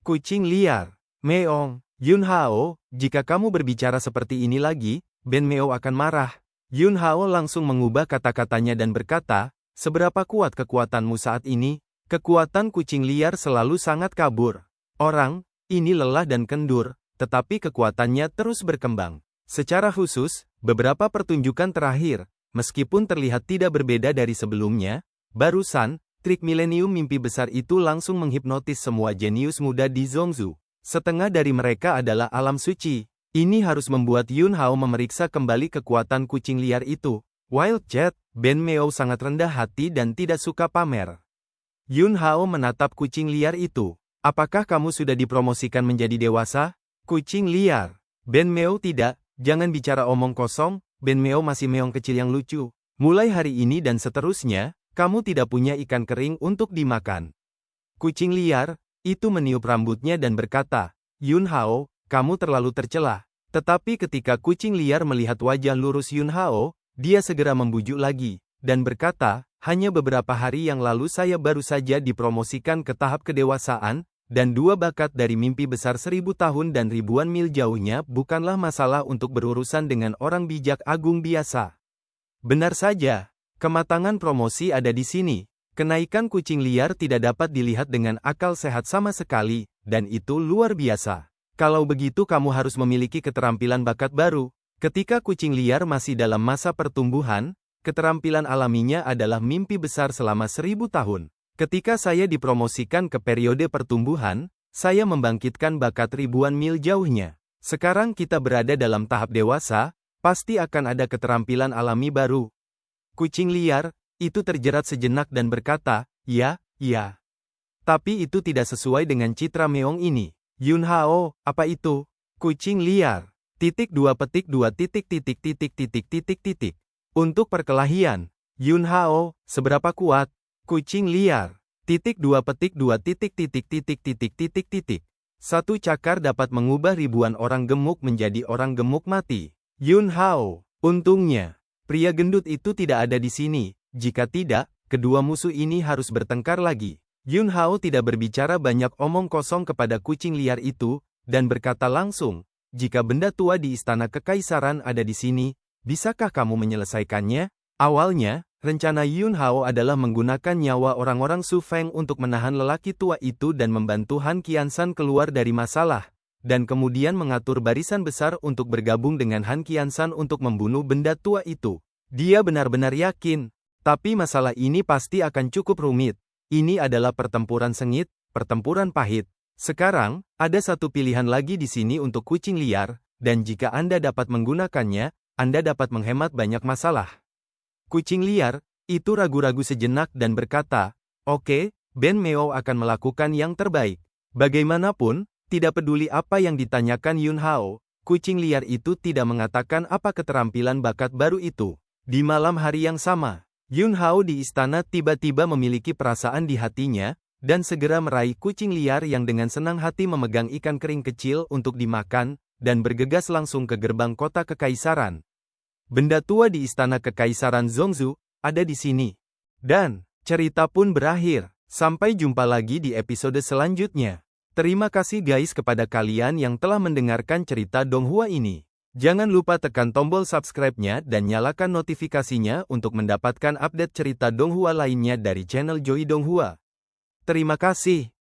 Kucing liar, "Meong, Yun Hao, jika kamu berbicara seperti ini lagi, Ben Meo akan marah." Yun Hao langsung mengubah kata-katanya dan berkata, "Seberapa kuat kekuatanmu saat ini?" Kekuatan kucing liar selalu sangat kabur. Orang ini lelah dan kendur, tetapi kekuatannya terus berkembang. Secara khusus, beberapa pertunjukan terakhir, meskipun terlihat tidak berbeda dari sebelumnya, barusan, trik milenium mimpi besar itu langsung menghipnotis semua jenius muda di Zhongzhou. Setengah dari mereka adalah alam suci. Ini harus membuat Yun Hao memeriksa kembali kekuatan kucing liar itu. Wild Cat, Ben Meo sangat rendah hati dan tidak suka pamer. Yun Hao menatap kucing liar itu. "Apakah kamu sudah dipromosikan menjadi dewasa?" Kucing liar, "Ben Meo tidak, jangan bicara omong kosong, Ben Meo masih meong kecil yang lucu. Mulai hari ini dan seterusnya, kamu tidak punya ikan kering untuk dimakan." Kucing liar itu meniup rambutnya dan berkata, "Yun Hao, kamu terlalu tercela." Tetapi ketika kucing liar melihat wajah lurus Yun Hao, dia segera membujuk lagi, dan berkata, "Hanya beberapa hari yang lalu saya baru saja dipromosikan ke tahap kedewasaan, dan dua bakat dari mimpi besar 1000 tahun dan ribuan mil jauhnya bukanlah masalah untuk berurusan dengan orang bijak agung biasa." Benar saja, kematangan promosi ada di sini. Kenaikan kucing liar tidak dapat dilihat dengan akal sehat sama sekali, dan itu luar biasa. Kalau begitu kamu harus memiliki keterampilan bakat baru. Ketika kucing liar masih dalam masa pertumbuhan, keterampilan alaminya adalah mimpi besar selama 1000 tahun. Ketika saya dipromosikan ke periode pertumbuhan, saya membangkitkan bakat ribuan mil jauhnya. Sekarang kita berada dalam tahap dewasa, pasti akan ada keterampilan alami baru. Kucing liar itu terjerat sejenak dan berkata, "Ya, ya. Tapi itu tidak sesuai dengan citra meong ini." Yun Hao, "Apa itu?" Kucing liar. "2. Untuk perkelahian. Yun Hao, seberapa kuat?" Kucing liar. 2. Satu cakar dapat mengubah ribuan orang gemuk menjadi orang gemuk mati. Yun Hao, untungnya, pria gendut itu tidak ada di sini. Jika tidak, kedua musuh ini harus bertengkar lagi. Yun Hao tidak berbicara banyak omong kosong kepada kucing liar itu, dan berkata langsung, "Jika benda tua di istana kekaisaran ada di sini, bisakah kamu menyelesaikannya?" Awalnya, rencana Yun Hao adalah menggunakan nyawa orang-orang Su Feng untuk menahan lelaki tua itu dan membantu Han Qiansan keluar dari masalah, dan kemudian mengatur barisan besar untuk bergabung dengan Han Qiansan untuk membunuh benda tua itu. Dia benar-benar yakin, tapi masalah ini pasti akan cukup rumit. Ini adalah pertempuran sengit, pertempuran pahit. Sekarang, ada satu pilihan lagi di sini untuk kucing liar, dan jika Anda dapat menggunakannya, Anda dapat menghemat banyak masalah. Kucing liar itu ragu-ragu sejenak dan berkata, "Oke, Ben Meo akan melakukan yang terbaik." Bagaimanapun, tidak peduli apa yang ditanyakan Yun Hao, kucing liar itu tidak mengatakan apa keterampilan bakat baru itu. Di malam hari yang sama, Yun Hao di istana tiba-tiba memiliki perasaan di hatinya, dan segera meraih kucing liar yang dengan senang hati memegang ikan kering kecil untuk dimakan, dan bergegas langsung ke gerbang kota kekaisaran. Benda tua di istana kekaisaran Zhongzhou ada di sini. Dan cerita pun berakhir. Sampai jumpa lagi di episode selanjutnya. Terima kasih guys kepada kalian yang telah mendengarkan cerita Donghua ini. Jangan lupa tekan tombol subscribe-nya dan nyalakan notifikasinya untuk mendapatkan update cerita Donghua lainnya dari channel Joy Donghua. Terima kasih.